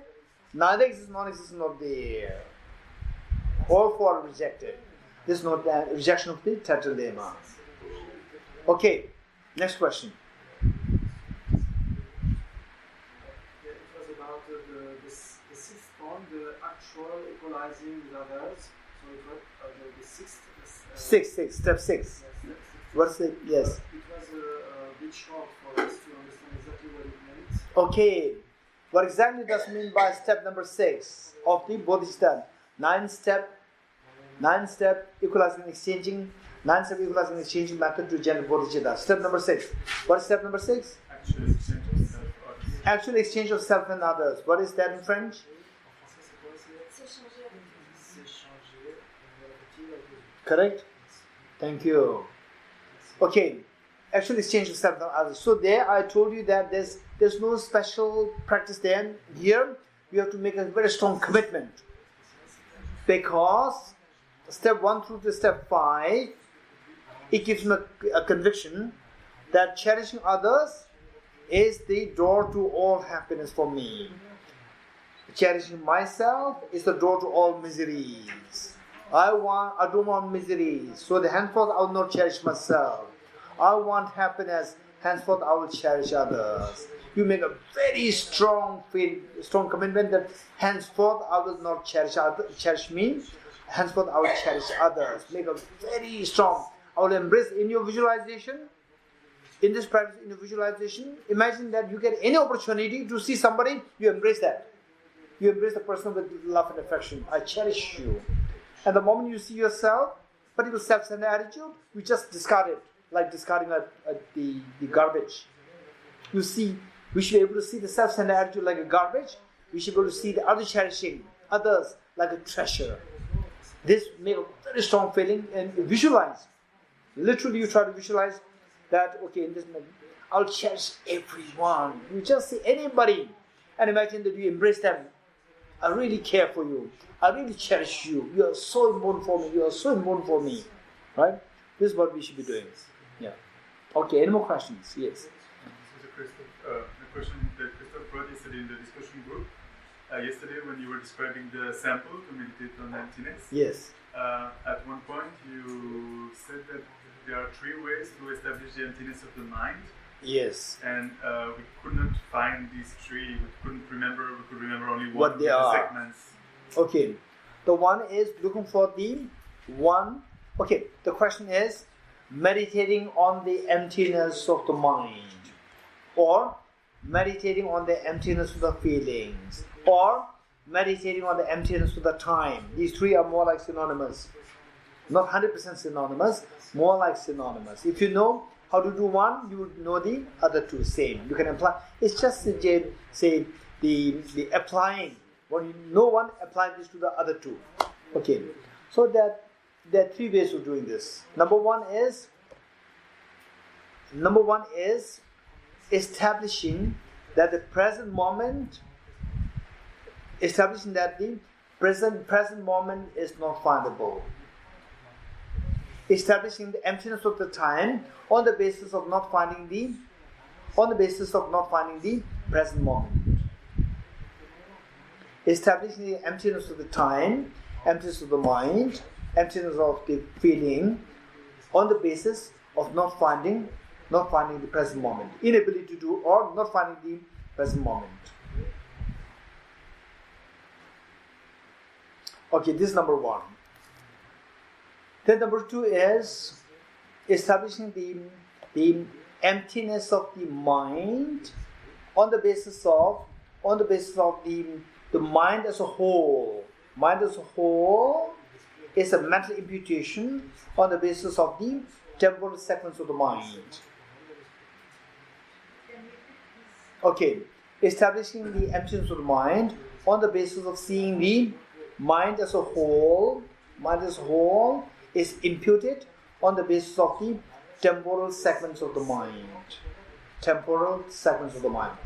Neither exists, non-exist, not there. All 4 are rejected. This is not the rejection of the tetralema. Okay, next question. It was about the 6th point, the actual equalizing with others. So it was the 6th. Step 6. What's it? Yes. It was a bit short for us to understand exactly what it meant. Okay. What exactly does it mean by step number 6 of the Bodhicitta? 9-step equalizing and exchanging. 9-step equalizing and exchanging method to generate Bodhicitta. Step number 6. What is step number 6? Actual exchange of self and others. What is that in French? Correct? Thank you. Okay. Actual exchange of self and others. So there I told you that there's no special practice there. Here you have to make a very strong commitment. Because step 1 through to step 5, it gives me a conviction that cherishing others is the door to all happiness for me. Cherishing myself is the door to all miseries. I don't want misery, so henceforth I will not cherish myself. I want happiness, henceforth I will cherish others. You make a very strong commitment that henceforth I will not cherish me, henceforth I will cherish others. Make a very strong, I will embrace in your visualization, in this practice, in your visualization, imagine that you get any opportunity to see somebody, you embrace that. You embrace the person with love and affection. I cherish you. And the moment you see yourself, particular self-centered attitude, you just discard it, like discarding the garbage. You see, we should be able to see the self-centered attitude like a garbage. We should be able to see the other cherishing others like a treasure. This makes a very strong feeling and visualize. Literally, you try to visualize that, okay, in this moment, I'll cherish everyone. You just see anybody and imagine that you embrace them. I really care for you. I really cherish you. You are so important for me. You are so important for me. Right? This is what we should be doing. Yeah. Okay, any more questions? Yes. This is the question that Christoph brought yesterday in the discussion group. Yesterday when you were describing the sample to meditate on emptiness. Yes. At one point you said that there are 3 ways to establish the emptiness of the mind. Yes. And we could not find these 3. We could remember only one what of they the are. segments. Okay. The one is looking for the one. Okay. The question is meditating on the emptiness of the mind, or meditating on the emptiness of the feelings, or meditating on the emptiness of the time. These 3 are more like synonymous. Not 100% synonymous, more like synonymous. If you know how to do one, you will know the other 2 same. You can apply. It's just say the applying. When you know one, apply this to the other 2. Okay. So that there are 3 ways of doing this. Number one is establishing that the present moment is not findable. Establishing the emptiness of the time on the basis of not finding the present moment. Establishing the emptiness of the time, emptiness of the mind, emptiness of the feeling on the basis of not finding the present moment. Inability to do or not finding the present moment. Okay, this is number 1. Then number 2 is establishing the emptiness of the mind on the basis of the mind as a whole. Mind as a whole is a mental imputation on the basis of the temporal segments of the mind. Okay, establishing the emptiness of the mind on the basis of seeing the mind as a whole. Mind as a whole is imputed on the basis of the temporal segments of the mind. Temporal segments of the mind.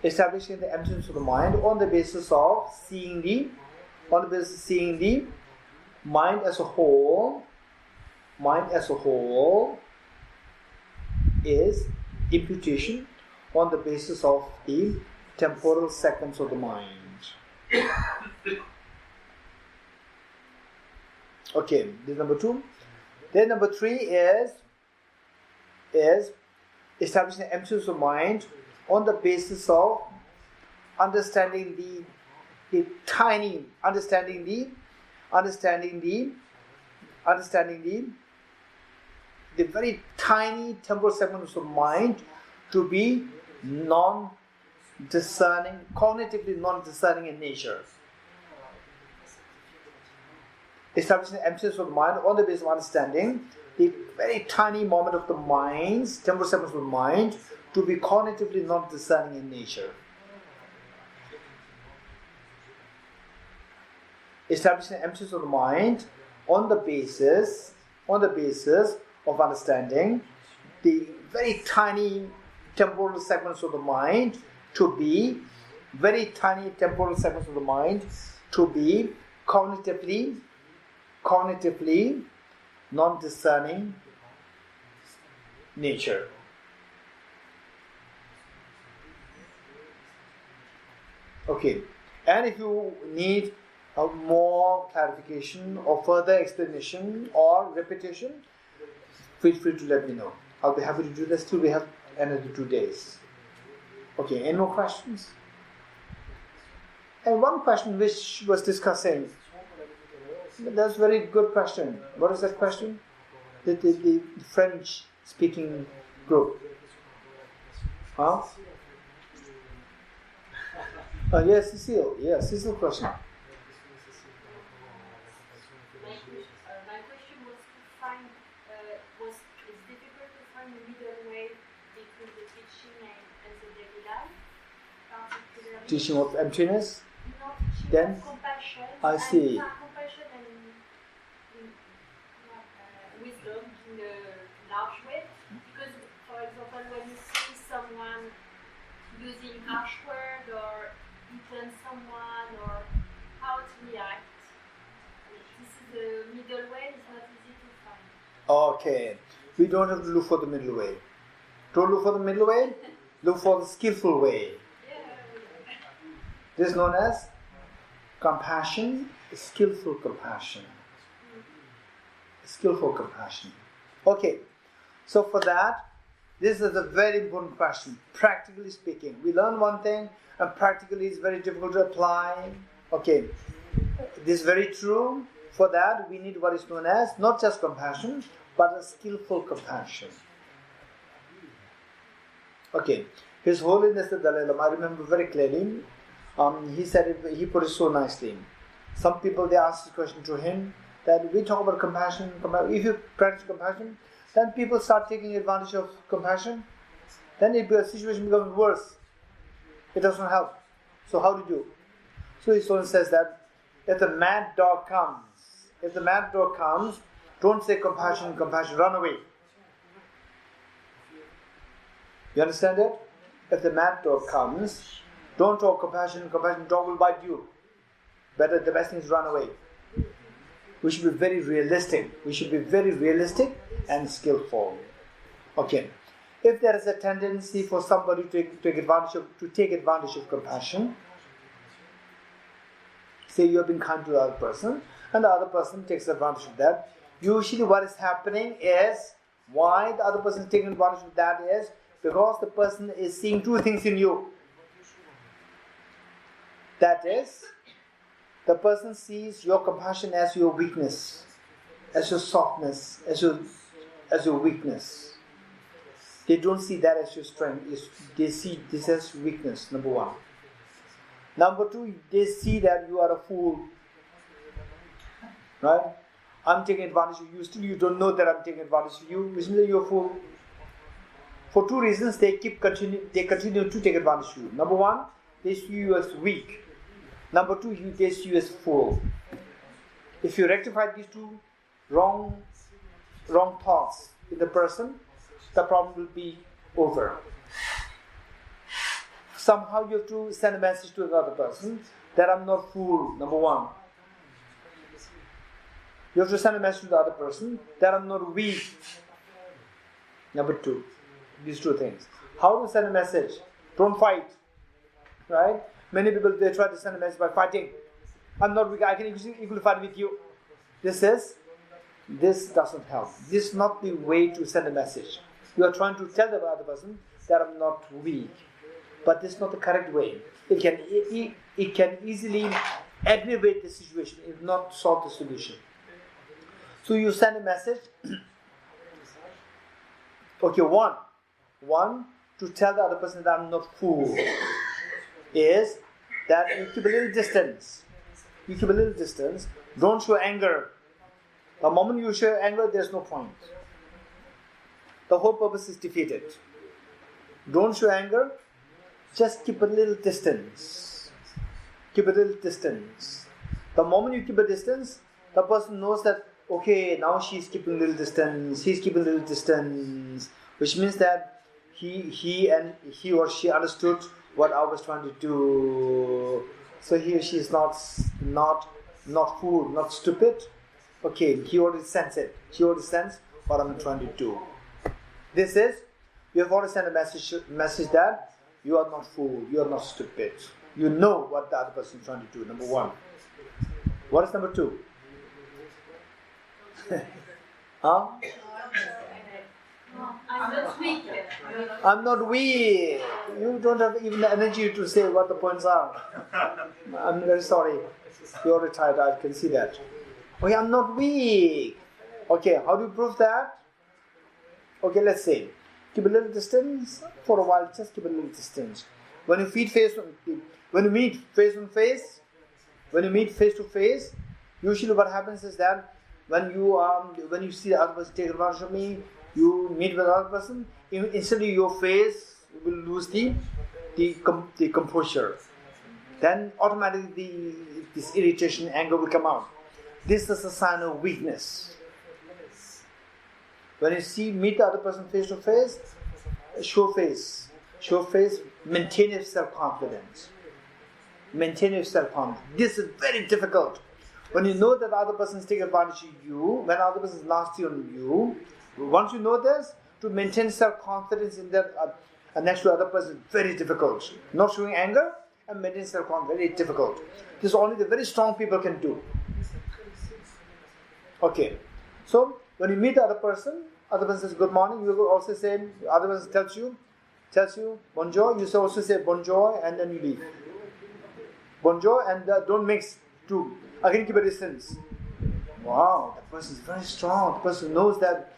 Establishing the emptiness of the mind on the basis of seeing the mind as a whole. Mind as a whole is imputation on the basis of the temporal segments of the mind. Okay, this is number 2. Then number 3 is establishing the emptiness of mind on the basis of understanding the very tiny temporal segments of mind to be non-discerning, cognitively non-discerning in nature. Establishing the emptiness of the mind on the basis of understanding the very tiny moment of the mind's temporal segments of the mind to be cognitively non-discerning in nature. Establishing the emptiness of the mind on the basis of understanding the very tiny temporal segments of the mind to be cognitively non-discerning nature. Okay, and if you need more clarification or further explanation or repetition, feel free to let me know. I'll be happy to do this till we have another 2 days. Okay, any more questions? And one question which was discussing, that's a very good question. What is that question? The French speaking group. Huh? Yes, Cecile. Yes, Cecile question. My question was to find, it's difficult to find the middle way between the teaching and the daily life, particularly Teaching of emptiness. not teaching Then of compassion. I see. And compassion and wisdom in a large way. Because, for example, when you see someone using harsh word or beaten someone or how to react, this is the middle way. It's not easy to find. Okay. We don't have to look for the middle way. Don't look for the middle way. Look for the skillful way. This is known as compassion, skillful compassion. Skillful compassion. Okay. So for that, this is a very important question. Practically speaking, we learn one thing and practically it's very difficult to apply. Okay. This is very true. For that, we need what is known as not just compassion, but a skillful compassion. Okay. His Holiness the Dalai Lama, I remember very clearly, he said it, he put it so nicely. Some people, they asked this question to him, that we talk about compassion, if you practice compassion, then people start taking advantage of compassion, then the situation becomes worse. It doesn't help. So how to do? So his Holiness says that if the mad dog comes, don't say compassion, run away. You understand it? If the mad dog comes, don't talk compassion, dog will bite you. Better, the best thing is run away. We should be very realistic. And skillful. Okay. If there is a tendency for somebody to take advantage of compassion, say you have been kind to the other person, and the other person takes advantage of that. Usually what is happening is, why the other person is taking advantage of that is, because the person is seeing two things in you. That is, the person sees your compassion as your weakness, as your softness, as your weakness. They don't see that as your strength. They see this as weakness, number one. Number two, they see that you are a fool. Right? I'm taking advantage of you. Still you don't know that I'm taking advantage of you. Which means you're a fool. For two reasons, they continue to take advantage of you. Number one, they see you as weak. Number two, they see you as fool. If you rectify these two wrong thoughts in the person, the problem will be over. Somehow you have to send a message to the other person that I'm not fool, number one. You have to send a message to the other person that I'm not weak, number two. These two things. How to send a message? Don't fight. Right? Many people, they try to send a message by fighting. I'm not weak, I can equally fight with you. This doesn't help. This is not the way to send a message. You are trying to tell the other person that I'm not weak. But this is not the correct way. It can easily aggravate the situation, if not solve the solution. So you send a message. Okay, one, to tell the other person that I'm not fool, is that you keep a little distance. Don't show anger. The moment you show anger, there's no point. The whole purpose is defeated. Don't show anger. Just keep a little distance. The moment you keep a distance, the person knows that, okay, now she's keeping a little distance, he's keeping a little distance, which means that he or she understood what I was trying to do. So he or she is not fool, not stupid. Okay, he already sensed it. She already sensed what I'm trying to do. This is, you have already sent a message that you are not fool, you are not stupid. You know what the other person is trying to do, number one. What is number 2? Huh? I'm not weak. I'm not weak. You don't have even the energy to say what the points are. I'm very sorry. You're retired, I can see that. Okay, I'm not weak. Okay, how do you prove that? Okay, let's say, keep a little distance for a while, just keep a little distance. When you meet face to face, usually what happens is that when you see the other person take advantage of me, you meet with the other person, instantly your face will lose the composure. Then automatically this irritation, anger will come out. This is a sign of weakness. When you meet the other person face to face, show face, maintain your self-confidence. This is very difficult. When you know that the other person is taking advantage of you, when the other person is nasty on you, once you know this, to maintain self-confidence in that next to the other person is very difficult. Not showing anger and maintaining self-confidence, very difficult. This is only the very strong people can do. Okay, so when you meet the other person says good morning, you will also say, the other person tells you bonjour, you also say bonjour and then you leave. Bonjour and don't mix two. Again, keep a distance. Wow, the person is very strong. The person knows that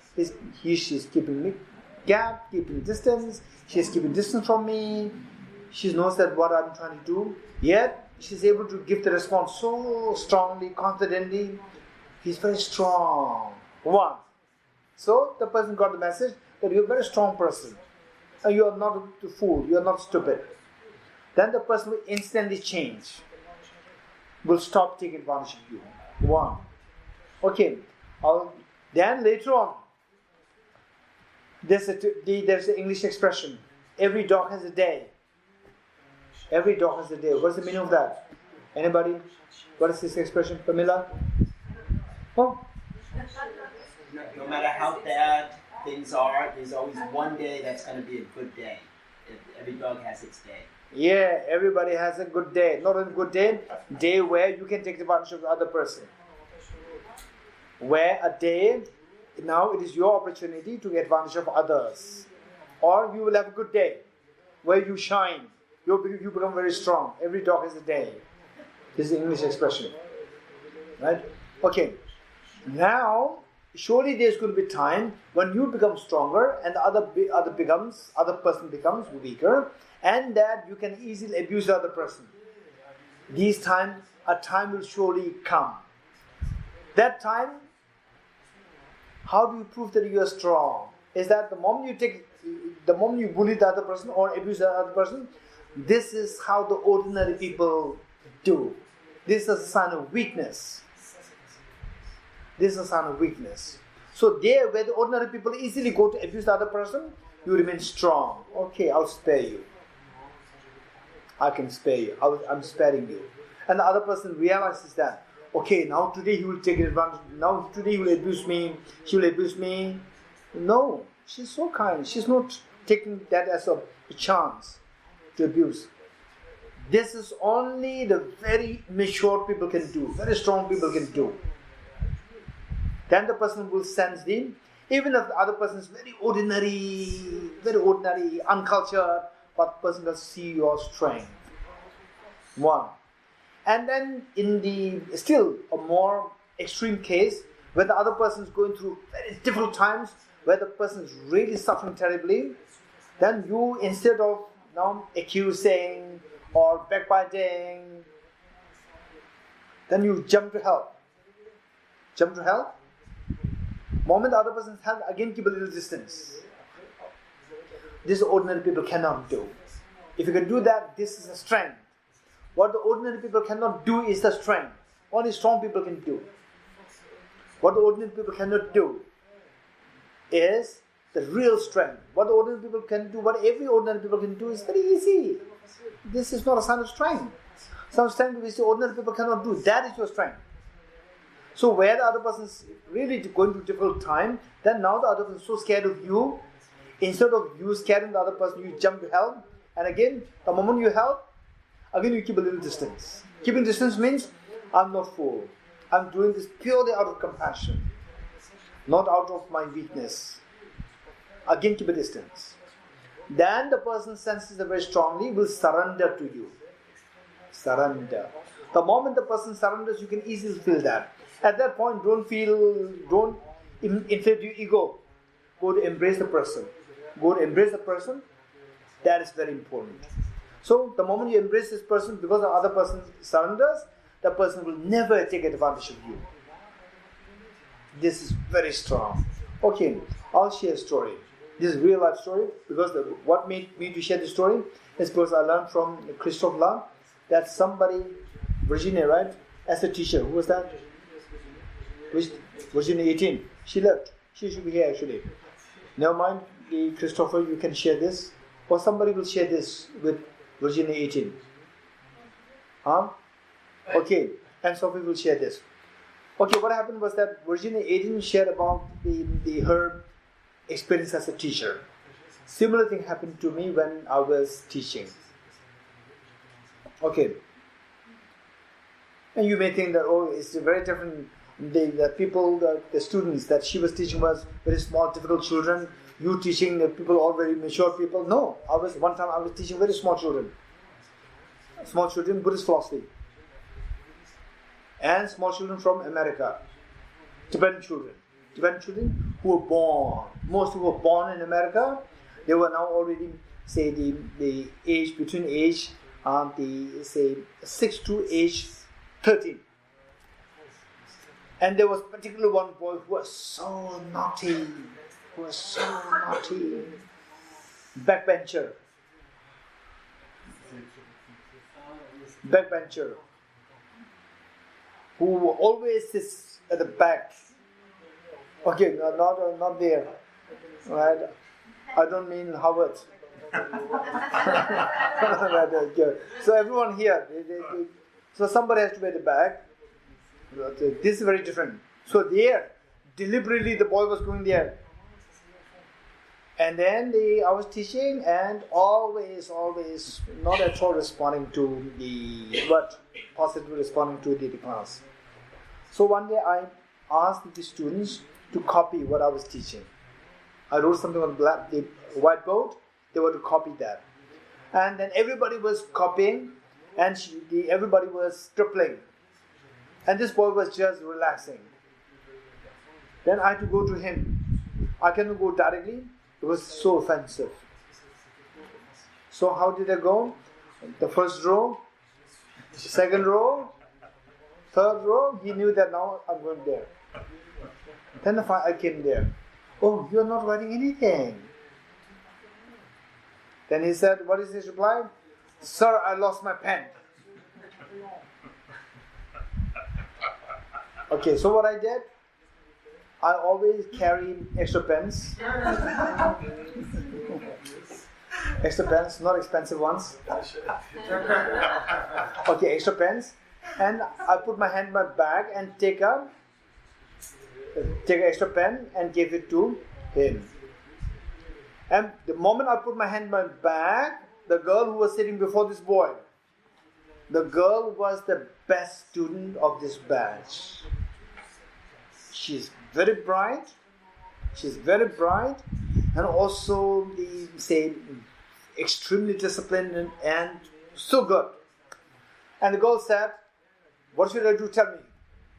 she's keeping gap, keeping distance. She's keeping distance from me. She knows that what I'm trying to do. Yet, she's able to give the response so strongly, confidently. He's very strong. 1. So, the person got the message that you're a very strong person. And you are not a fool. You are not stupid. Then the person will instantly change. Will stop taking advantage of you. 1. Okay. Then later on, there's an English expression. Every dog has a day. Every dog has a day. What's the meaning of that? Anybody? What is this expression? Pamela? Oh. No matter how bad things are, there's always one day that's going to be a good day. Every dog has its day. Yeah, everybody has a good day. Not a good day where you can take advantage of the other person. Where a day, now it is your opportunity to get advantage of others. Or you will have a good day where you shine. You become very strong. Every dog has a day. This is the English expression. Right? Okay. Now, surely there's going to be time when you become stronger and the other person becomes weaker, and that you can easily abuse the other person. A time will surely come. That time, how do you prove that you are strong? Is that the moment you bully the other person or abuse the other person, this is how the ordinary people do. This is a sign of weakness. So there, where the ordinary people easily go to abuse the other person, you remain strong. Okay, I'll spare you. I can spare you. I'm sparing you. And the other person realizes that, okay, now today he will take advantage. Now today he will abuse me. She will abuse me. No, she's so kind. She's not taking that as a chance to abuse. This is only the very mature people can do. Very strong people can do. Then the person will sense even if the other person is very ordinary, uncultured, but the person will see your strength. 1. And then in the still a more extreme case, where the other person is going through very difficult times, where the person is really suffering terribly, then you, instead of accusing or backbiting, then you jump to help. Moment the other person's help, again keep a little distance. This ordinary people cannot do. If you can do that, this is a strength. What the ordinary people cannot do is the strength. Only strong people can do. What the ordinary people cannot do is the real strength. What the ordinary people can do, what every ordinary people can do is very easy. This is not a sign of strength. Some strength which the ordinary people cannot do, that is your strength. So where the other person is really going through difficult time, then now the other person is so scared of you, instead of you scaring the other person, you jump to help. And again, the moment you help, again you keep a little distance. Keeping distance means, I'm not fool. I'm doing this purely out of compassion, not out of my weakness. Again, keep a distance. Then the person senses it very strongly, will surrender to you. Surrender. The moment the person surrenders, you can easily feel that. At that point, don't inflate your ego. Go to embrace the person. Go to embrace the person. That is very important. So, the moment you embrace this person, because the other person surrenders, the person will never take advantage of you. This is very strong. Okay, I'll share a story. This is a real life story, because what made me to share this story is because I learned from Christophe Lang that somebody, Virginia, right, as a teacher, who was that? Virginia 18. She left. She should be here actually. Never mind, Christopher, you can share this. Or somebody will share this with Virginia 18. Huh? Okay, and Sophie will share this. Okay, what happened was that Virginia 18 shared about her experience as a teacher. Similar thing happened to me when I was teaching. Okay. And you may think that, it's very different. The students that she was teaching was very small, difficult children. You teaching the people, all very mature people. No, one time I was teaching very small children. Small children, Buddhist philosophy. And small children from America. Tibetan children who were born. Most who were born in America, they were now already, say, the age, between age, 6 to age 13. And there was particularly one boy who was so naughty. Backbencher. Who always sits at the back. Okay, not there. Right? I don't mean Howard. So everyone here, so somebody has to be at the back. This is very different. So there, deliberately the boy was going there. And then I was teaching and always not at all responding to positively responding to the class. So one day I asked the students to copy what I was teaching. I wrote something on the whiteboard. They were to copy that. And then everybody was copying and everybody was tripling. And this boy was just relaxing. Then I had to go to him. I cannot go directly. It was so offensive. So how did I go? The first row, second row, third row. He knew that now I'm going there. Then I came there. Oh, you're not writing anything. Then he said, what is his reply? Sir, I lost my pen. Okay, so what I did, I always carry extra pens. Extra pens, not expensive ones. Okay, extra pens. And I put my hand in my bag and take an extra pen and give it to him. And the moment I put my hand in my bag, the girl who was sitting before this boy, the girl was the best student of this batch. She's very bright, and also extremely disciplined and so good. And the girl said, what should I do? Tell me.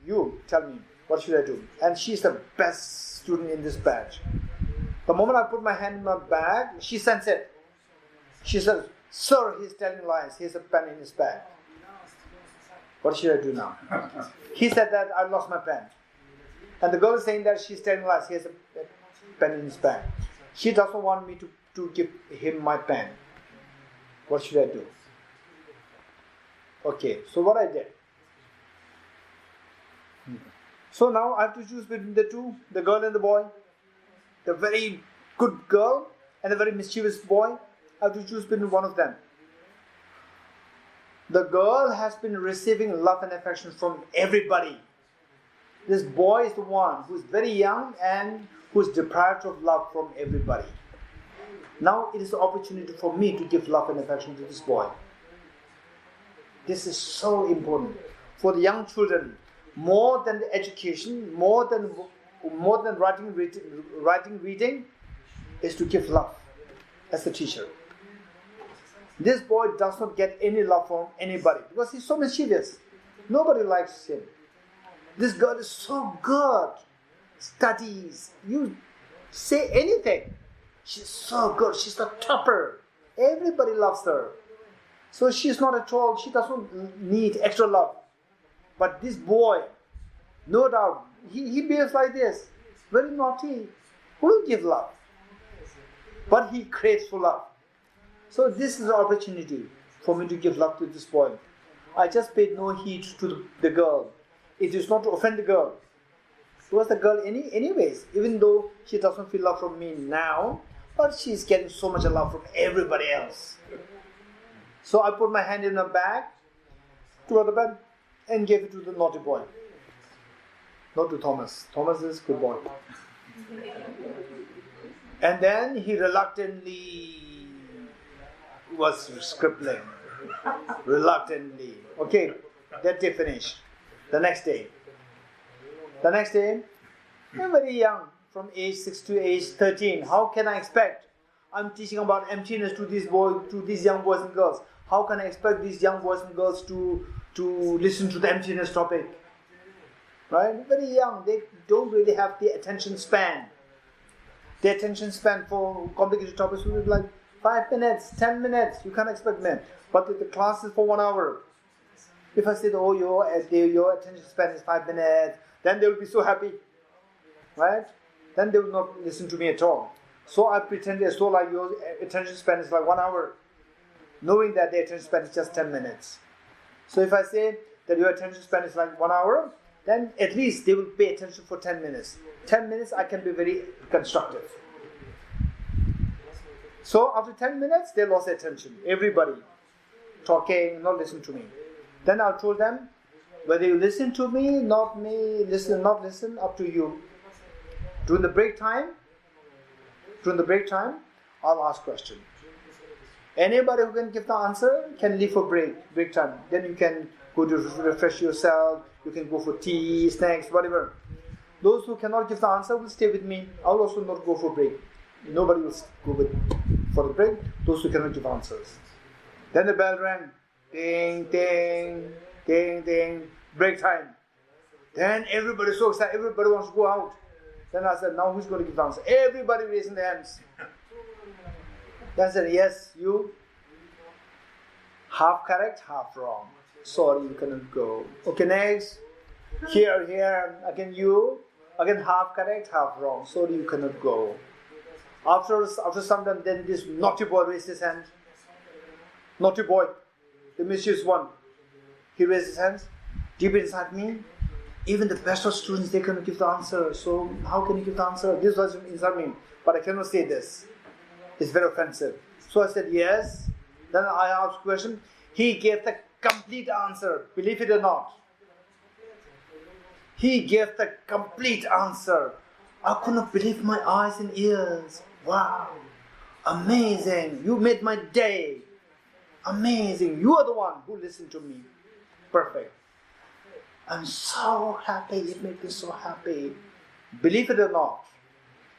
You tell me. What should I do? And she's the best student in this batch. The moment I put my hand in my bag, she sensed it. She said, sir, he's telling lies. He has a pen in his bag. What should I do now? He said that I lost my pen. And the girl is saying that she's telling lies. He has a pen in his bag. She doesn't want me to give him my pen. What should I do? Okay, so what I did. So now I have to choose between the two, the girl and the boy. The very good girl and the very mischievous boy. I have to choose between one of them. The girl has been receiving love and affection from everybody. This boy is the one who is very young and who is deprived of love from everybody. Now it is the opportunity for me to give love and affection to this boy. This is so important. For the young children, more than the education, more than writing, reading, is to give love as a teacher. This boy does not get any love from anybody because he's so mischievous. Nobody likes him. This girl is so good. Studies. You say anything. She's so good. She's the topper. Everybody loves her. So she's not at all, she doesn't need extra love. But this boy, no doubt, he behaves like this. Very naughty. Who will give love? But he craves for love. So this is an opportunity for me to give love to this boy. I just paid no heed to the girl. It is not to offend the girl. Because the girl anyways, even though she doesn't feel love from me now, but she's getting so much love from everybody else. So I put my hand in her bag, to the bed, and gave it to the naughty boy. Not to Thomas. Thomas is a good boy. And then he reluctantly was scribbling. Reluctantly. Okay, that day finished. The next day, I'm very young, from age 6 to age 13. How can I expect? I'm teaching about emptiness to these young boys and girls. How can I expect these young boys and girls to listen to the emptiness topic? Right? Very young, they don't really have the attention span. The attention span for complicated topics will be like 5 minutes, 10 minutes. You can't expect them. But the class is for 1 hour. If I say, oh, your attention span is 5 minutes, then they will be so happy. Right? Then they will not listen to me at all. So I pretend as though like your attention span is like 1 hour, knowing that the attention span is just 10 minutes. So if I say that your attention span is like 1 hour, then at least they will pay attention for 10 minutes. 10 minutes I can be very constructive. So after 10 minutes, they lost attention. Everybody talking, not listening to me. Then I told them, whether you listen to me, not listen, up to you. During the break time, I'll ask questions. Anybody who can give the answer can leave for break time. Then you can go to refresh yourself, you can go for tea, snacks, whatever. Those who cannot give the answer will stay with me. I'll also not go for break. Nobody will go for the break. Those who cannot give answers. Then the bell rang. Ding, ding, ding, ding. Break time. Then everybody is so excited. Everybody wants to go out. Then I said, now who's going to give the answer? Everybody raising their hands. Then I said, yes, you. Half correct, half wrong. Sorry, you cannot go. Okay, next. Here, again you. Again half correct, half wrong. Sorry, you cannot go. After some time, then this naughty boy raised his hand. Naughty boy, the mischievous one. He raised his hands. Deep inside me, even the best of students, they cannot give the answer. So how can you give the answer? This was inside me, but I cannot say this. It's very offensive. So I said yes. Then I asked a question. He gave the complete answer. Believe it or not. He gave the complete answer. I could not believe my eyes and ears. Wow. Amazing. You made my day. Amazing. You are the one who listened to me. Perfect. I'm so happy. It made me so happy. Believe it or not,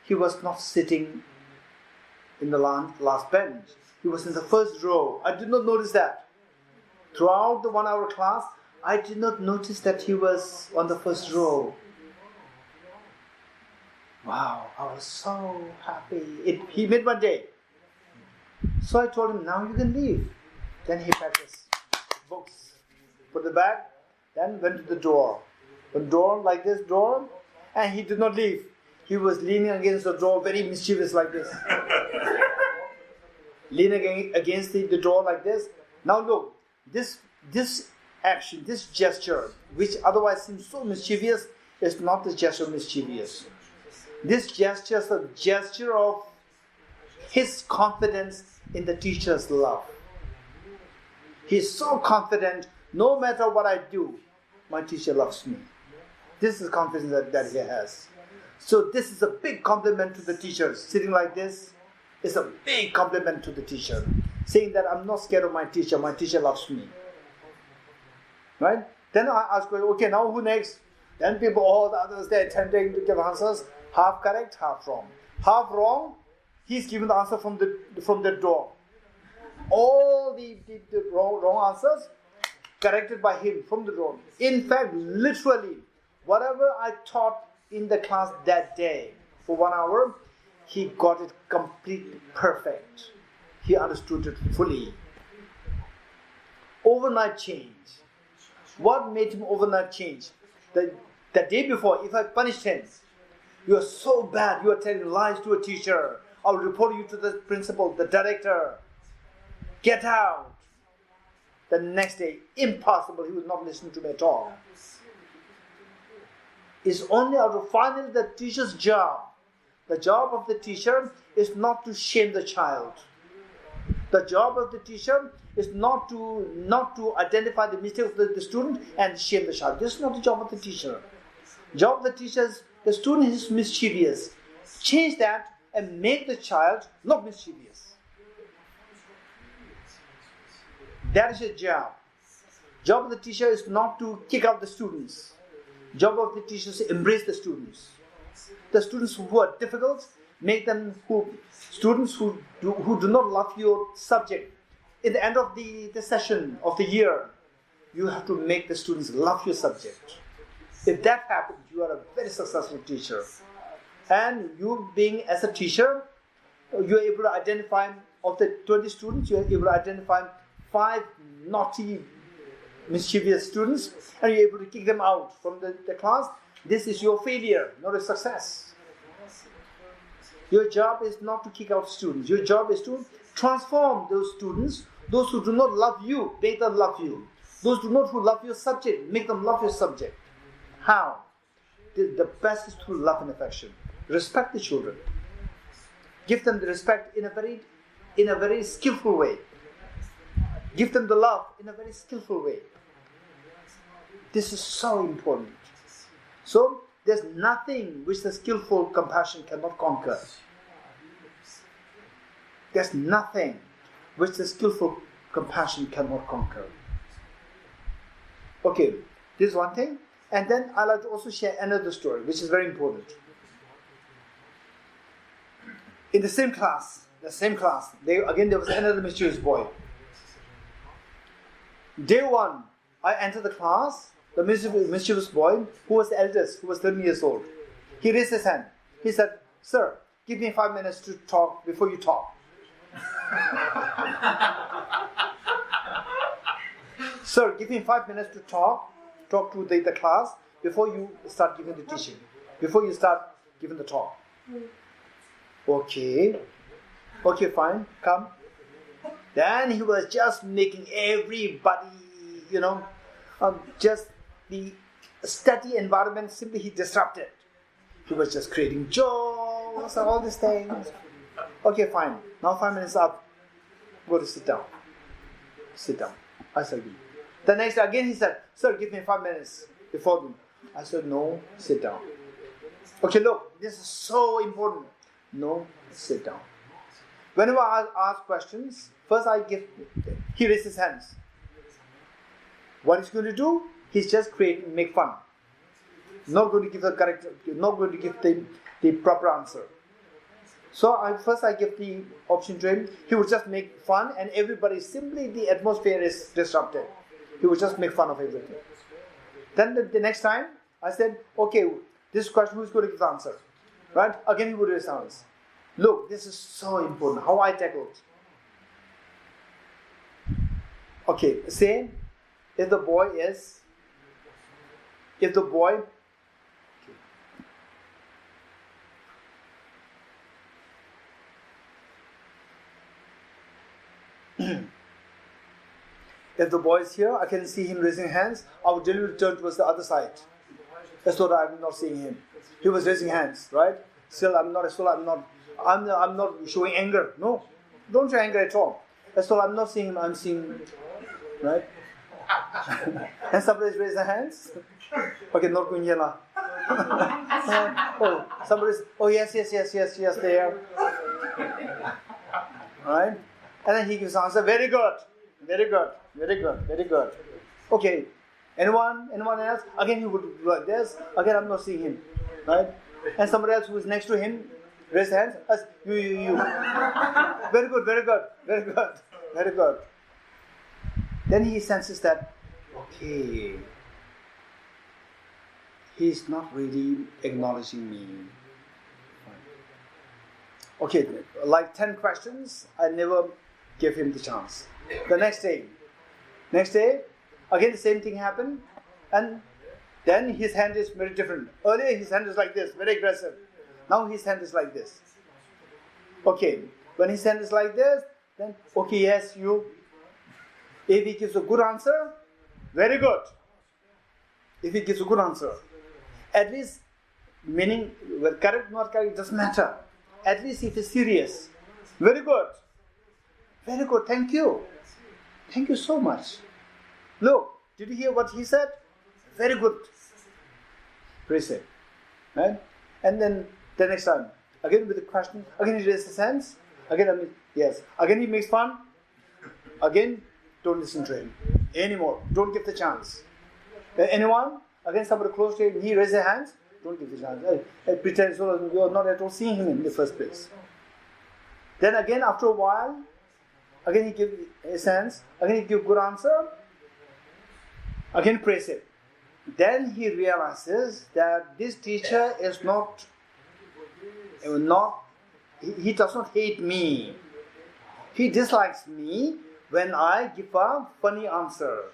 he was not sitting in the last bench. He was in the first row. I did not notice that. Throughout the 1 hour class, I did not notice that he was on the first row. Wow, I was so happy. He made my day. So I told him, now you can leave. Then he packed his books, put the bag, then went to the door. The door, like this door, and he did not leave. He was leaning against the door, very mischievous like this. Leaning against the door like this. Now look, this action, this gesture, which otherwise seems so mischievous, is not the gesture mischievous. This gesture is a gesture of his confidence in the teacher's love. He's so confident, no matter what I do, my teacher loves me. This is confidence that he has. So this is a big compliment to the teacher. Sitting like this is a big compliment to the teacher. Saying that I'm not scared of my teacher loves me. Right? Then I ask, okay, now who next? Then people, all the others, they're attempting to give answers, half correct, half wrong. Half wrong, he's given the answer from the door. All the wrong answers corrected by him from the door. In fact, literally, whatever I taught in the class that day for 1 hour, he got it completely perfect. He understood it fully. Overnight change. What made him overnight change? The day before, if I punished him, you are so bad, you are telling lies to a teacher, I will report you to the principal, the director. Get out. The next day, impossible, he would not listen to me at all. It's only out of finally the teacher's job. The job of the teacher is not to shame the child. The job of the teacher is not to identify the mistakes of the student and shame the child. This is not the job of the teacher. Job of the teacher is the student is mischievous. Change that and make the child not mischievous. That is your job. Job of the teacher is not to kick out the students. Job of the teacher is to embrace the students. The students who are difficult, make them students who do not love your subject. At the end of the session of the year, you have to make the students love your subject. If that happens, you are a very successful teacher. And you being as a teacher, you are able to identify, of the 20 students, you are able to identify 5 naughty, mischievous students, and you're able to kick them out from the class. This is your failure, not a success. Your job is not to kick out students. Your job is to transform those students. Those who do not love you, make them love you. Those who love your subject, make them love your subject. How? The best is through love and affection. Respect the children. Give them the respect in a very skillful way. Give them the love in a very skillful way. This is so important. So, there's nothing which the skillful compassion cannot conquer. There's nothing which the skillful compassion cannot conquer. Okay, this is one thing. And then I'd like to also share another story, which is very important. In the same class, there was another mischievous boy. Day 1, I entered the class. The mischievous boy, who was the eldest, who was 13 years old, he raised his hand. He said, "Sir, give me 5 minutes to talk before you talk." Sir, give me 5 minutes to talk to the class before you start giving the teaching, before you start giving the talk. Okay, fine, come. Then he was just making everybody, just the study environment, simply he disrupted. He was just creating jokes and all these things. Okay, fine. Now 5 minutes up. Go to sit down. Sit down. I said, "Be." The next day again he said, "Sir, give me 5 minutes before me." I said, "No, sit down." Okay, look, this is so important. No, sit down. Whenever I ask questions, first he raises his hands. What he's going to do? He's just make fun. Not going to give the correct, not going to give the proper answer. So I give the option to him. He would just make fun, and everybody, simply the atmosphere is disrupted. He would just make fun of everything. Then the next time, I said, "Okay, this question, who's going to give the answer?" Right? Again, he would raise his hands. Look, this is so important. How I tackled. Okay, say, if the boy, if the boy is here, I can see him raising hands, I would deliberately turn towards the other side. That's what I'm not seeing him. He was raising hands, right? I'm not showing anger. No, don't show anger at all. That's all. I'm not seeing him. I'm seeing, right? And somebody's raised their hands. Okay, not going here now. Yes, there. Right? And then he gives answer. Very good. Okay. Anyone else? Again he would do like this. Again I'm not seeing him. Right? And somebody else who is next to him, raise hands. Us, you. Very good. Then he senses that, okay, he's not really acknowledging me. Okay, like 10 questions, I never gave him the chance. The next day, again the same thing happened, and then his hand is very different. Earlier his hand is like this, very aggressive. Now his hand is like this. Okay, when his hand is like this, then, okay, yes, you. If he gives a good answer, very good. If he gives a good answer, at least, meaning, well, correct, not correct, it doesn't matter. At least if he's serious, very good. Very good, thank you. Thank you so much. Look, did you hear what he said? Very good. Praise it. Right? And then the next time, again with the question, again he raises his hands. Again, yes. Again he makes fun. Again, don't listen to him anymore. Don't give the chance. Anyone? Again, somebody close to him, he raises his hands. Don't give the chance. Pretend so you are not at all seeing him in the first place. Then again, after a while, again he gives his hands. Again he gives good answer. Again praise it. Then he realizes that this teacher is not. He does not hate me. He dislikes me when I give a funny answer.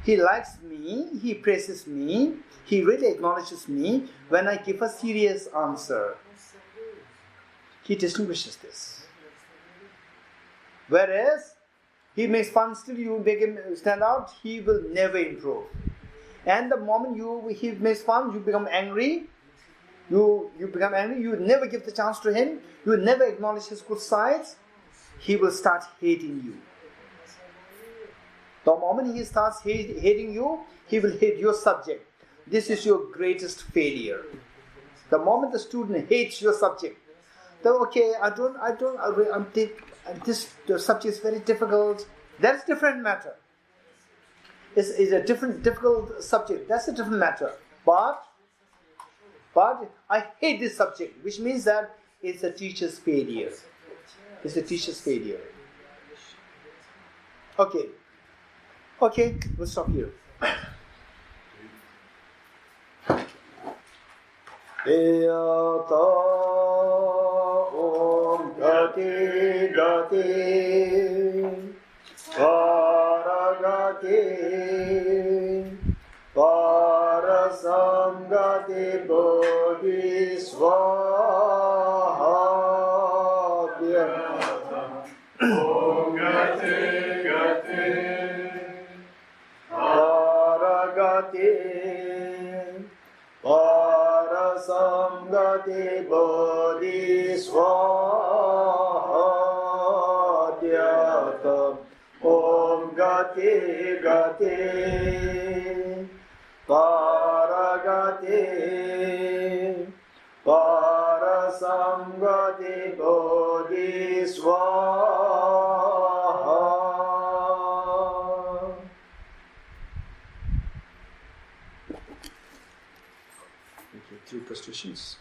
He likes me, he praises me, he really acknowledges me when I give a serious answer. He distinguishes this. Whereas, he makes fun, still you make him stand out, he will never improve. And the moment he makes fun, you become angry. You become angry, you never give the chance to him, you never acknowledge his good sides, he will start hating you. The moment he starts hating you, he will hate your subject. This is your greatest failure. The moment the student hates your subject, then okay, the subject is very difficult. That's a different matter. It's a difficult subject. That's a different matter. But I hate this subject, which means that it's a teacher's failure. It's a teacher's failure. Okay, we'll stop here. Eyata Om Gati Gati Paragati Parasangati Bodhisvaha Om Gati Gati Paragati Parasamgati Bodhisvaha Om Gati Gati Paragati Parasamgati Bodhisvaha. Okay, 3 questions.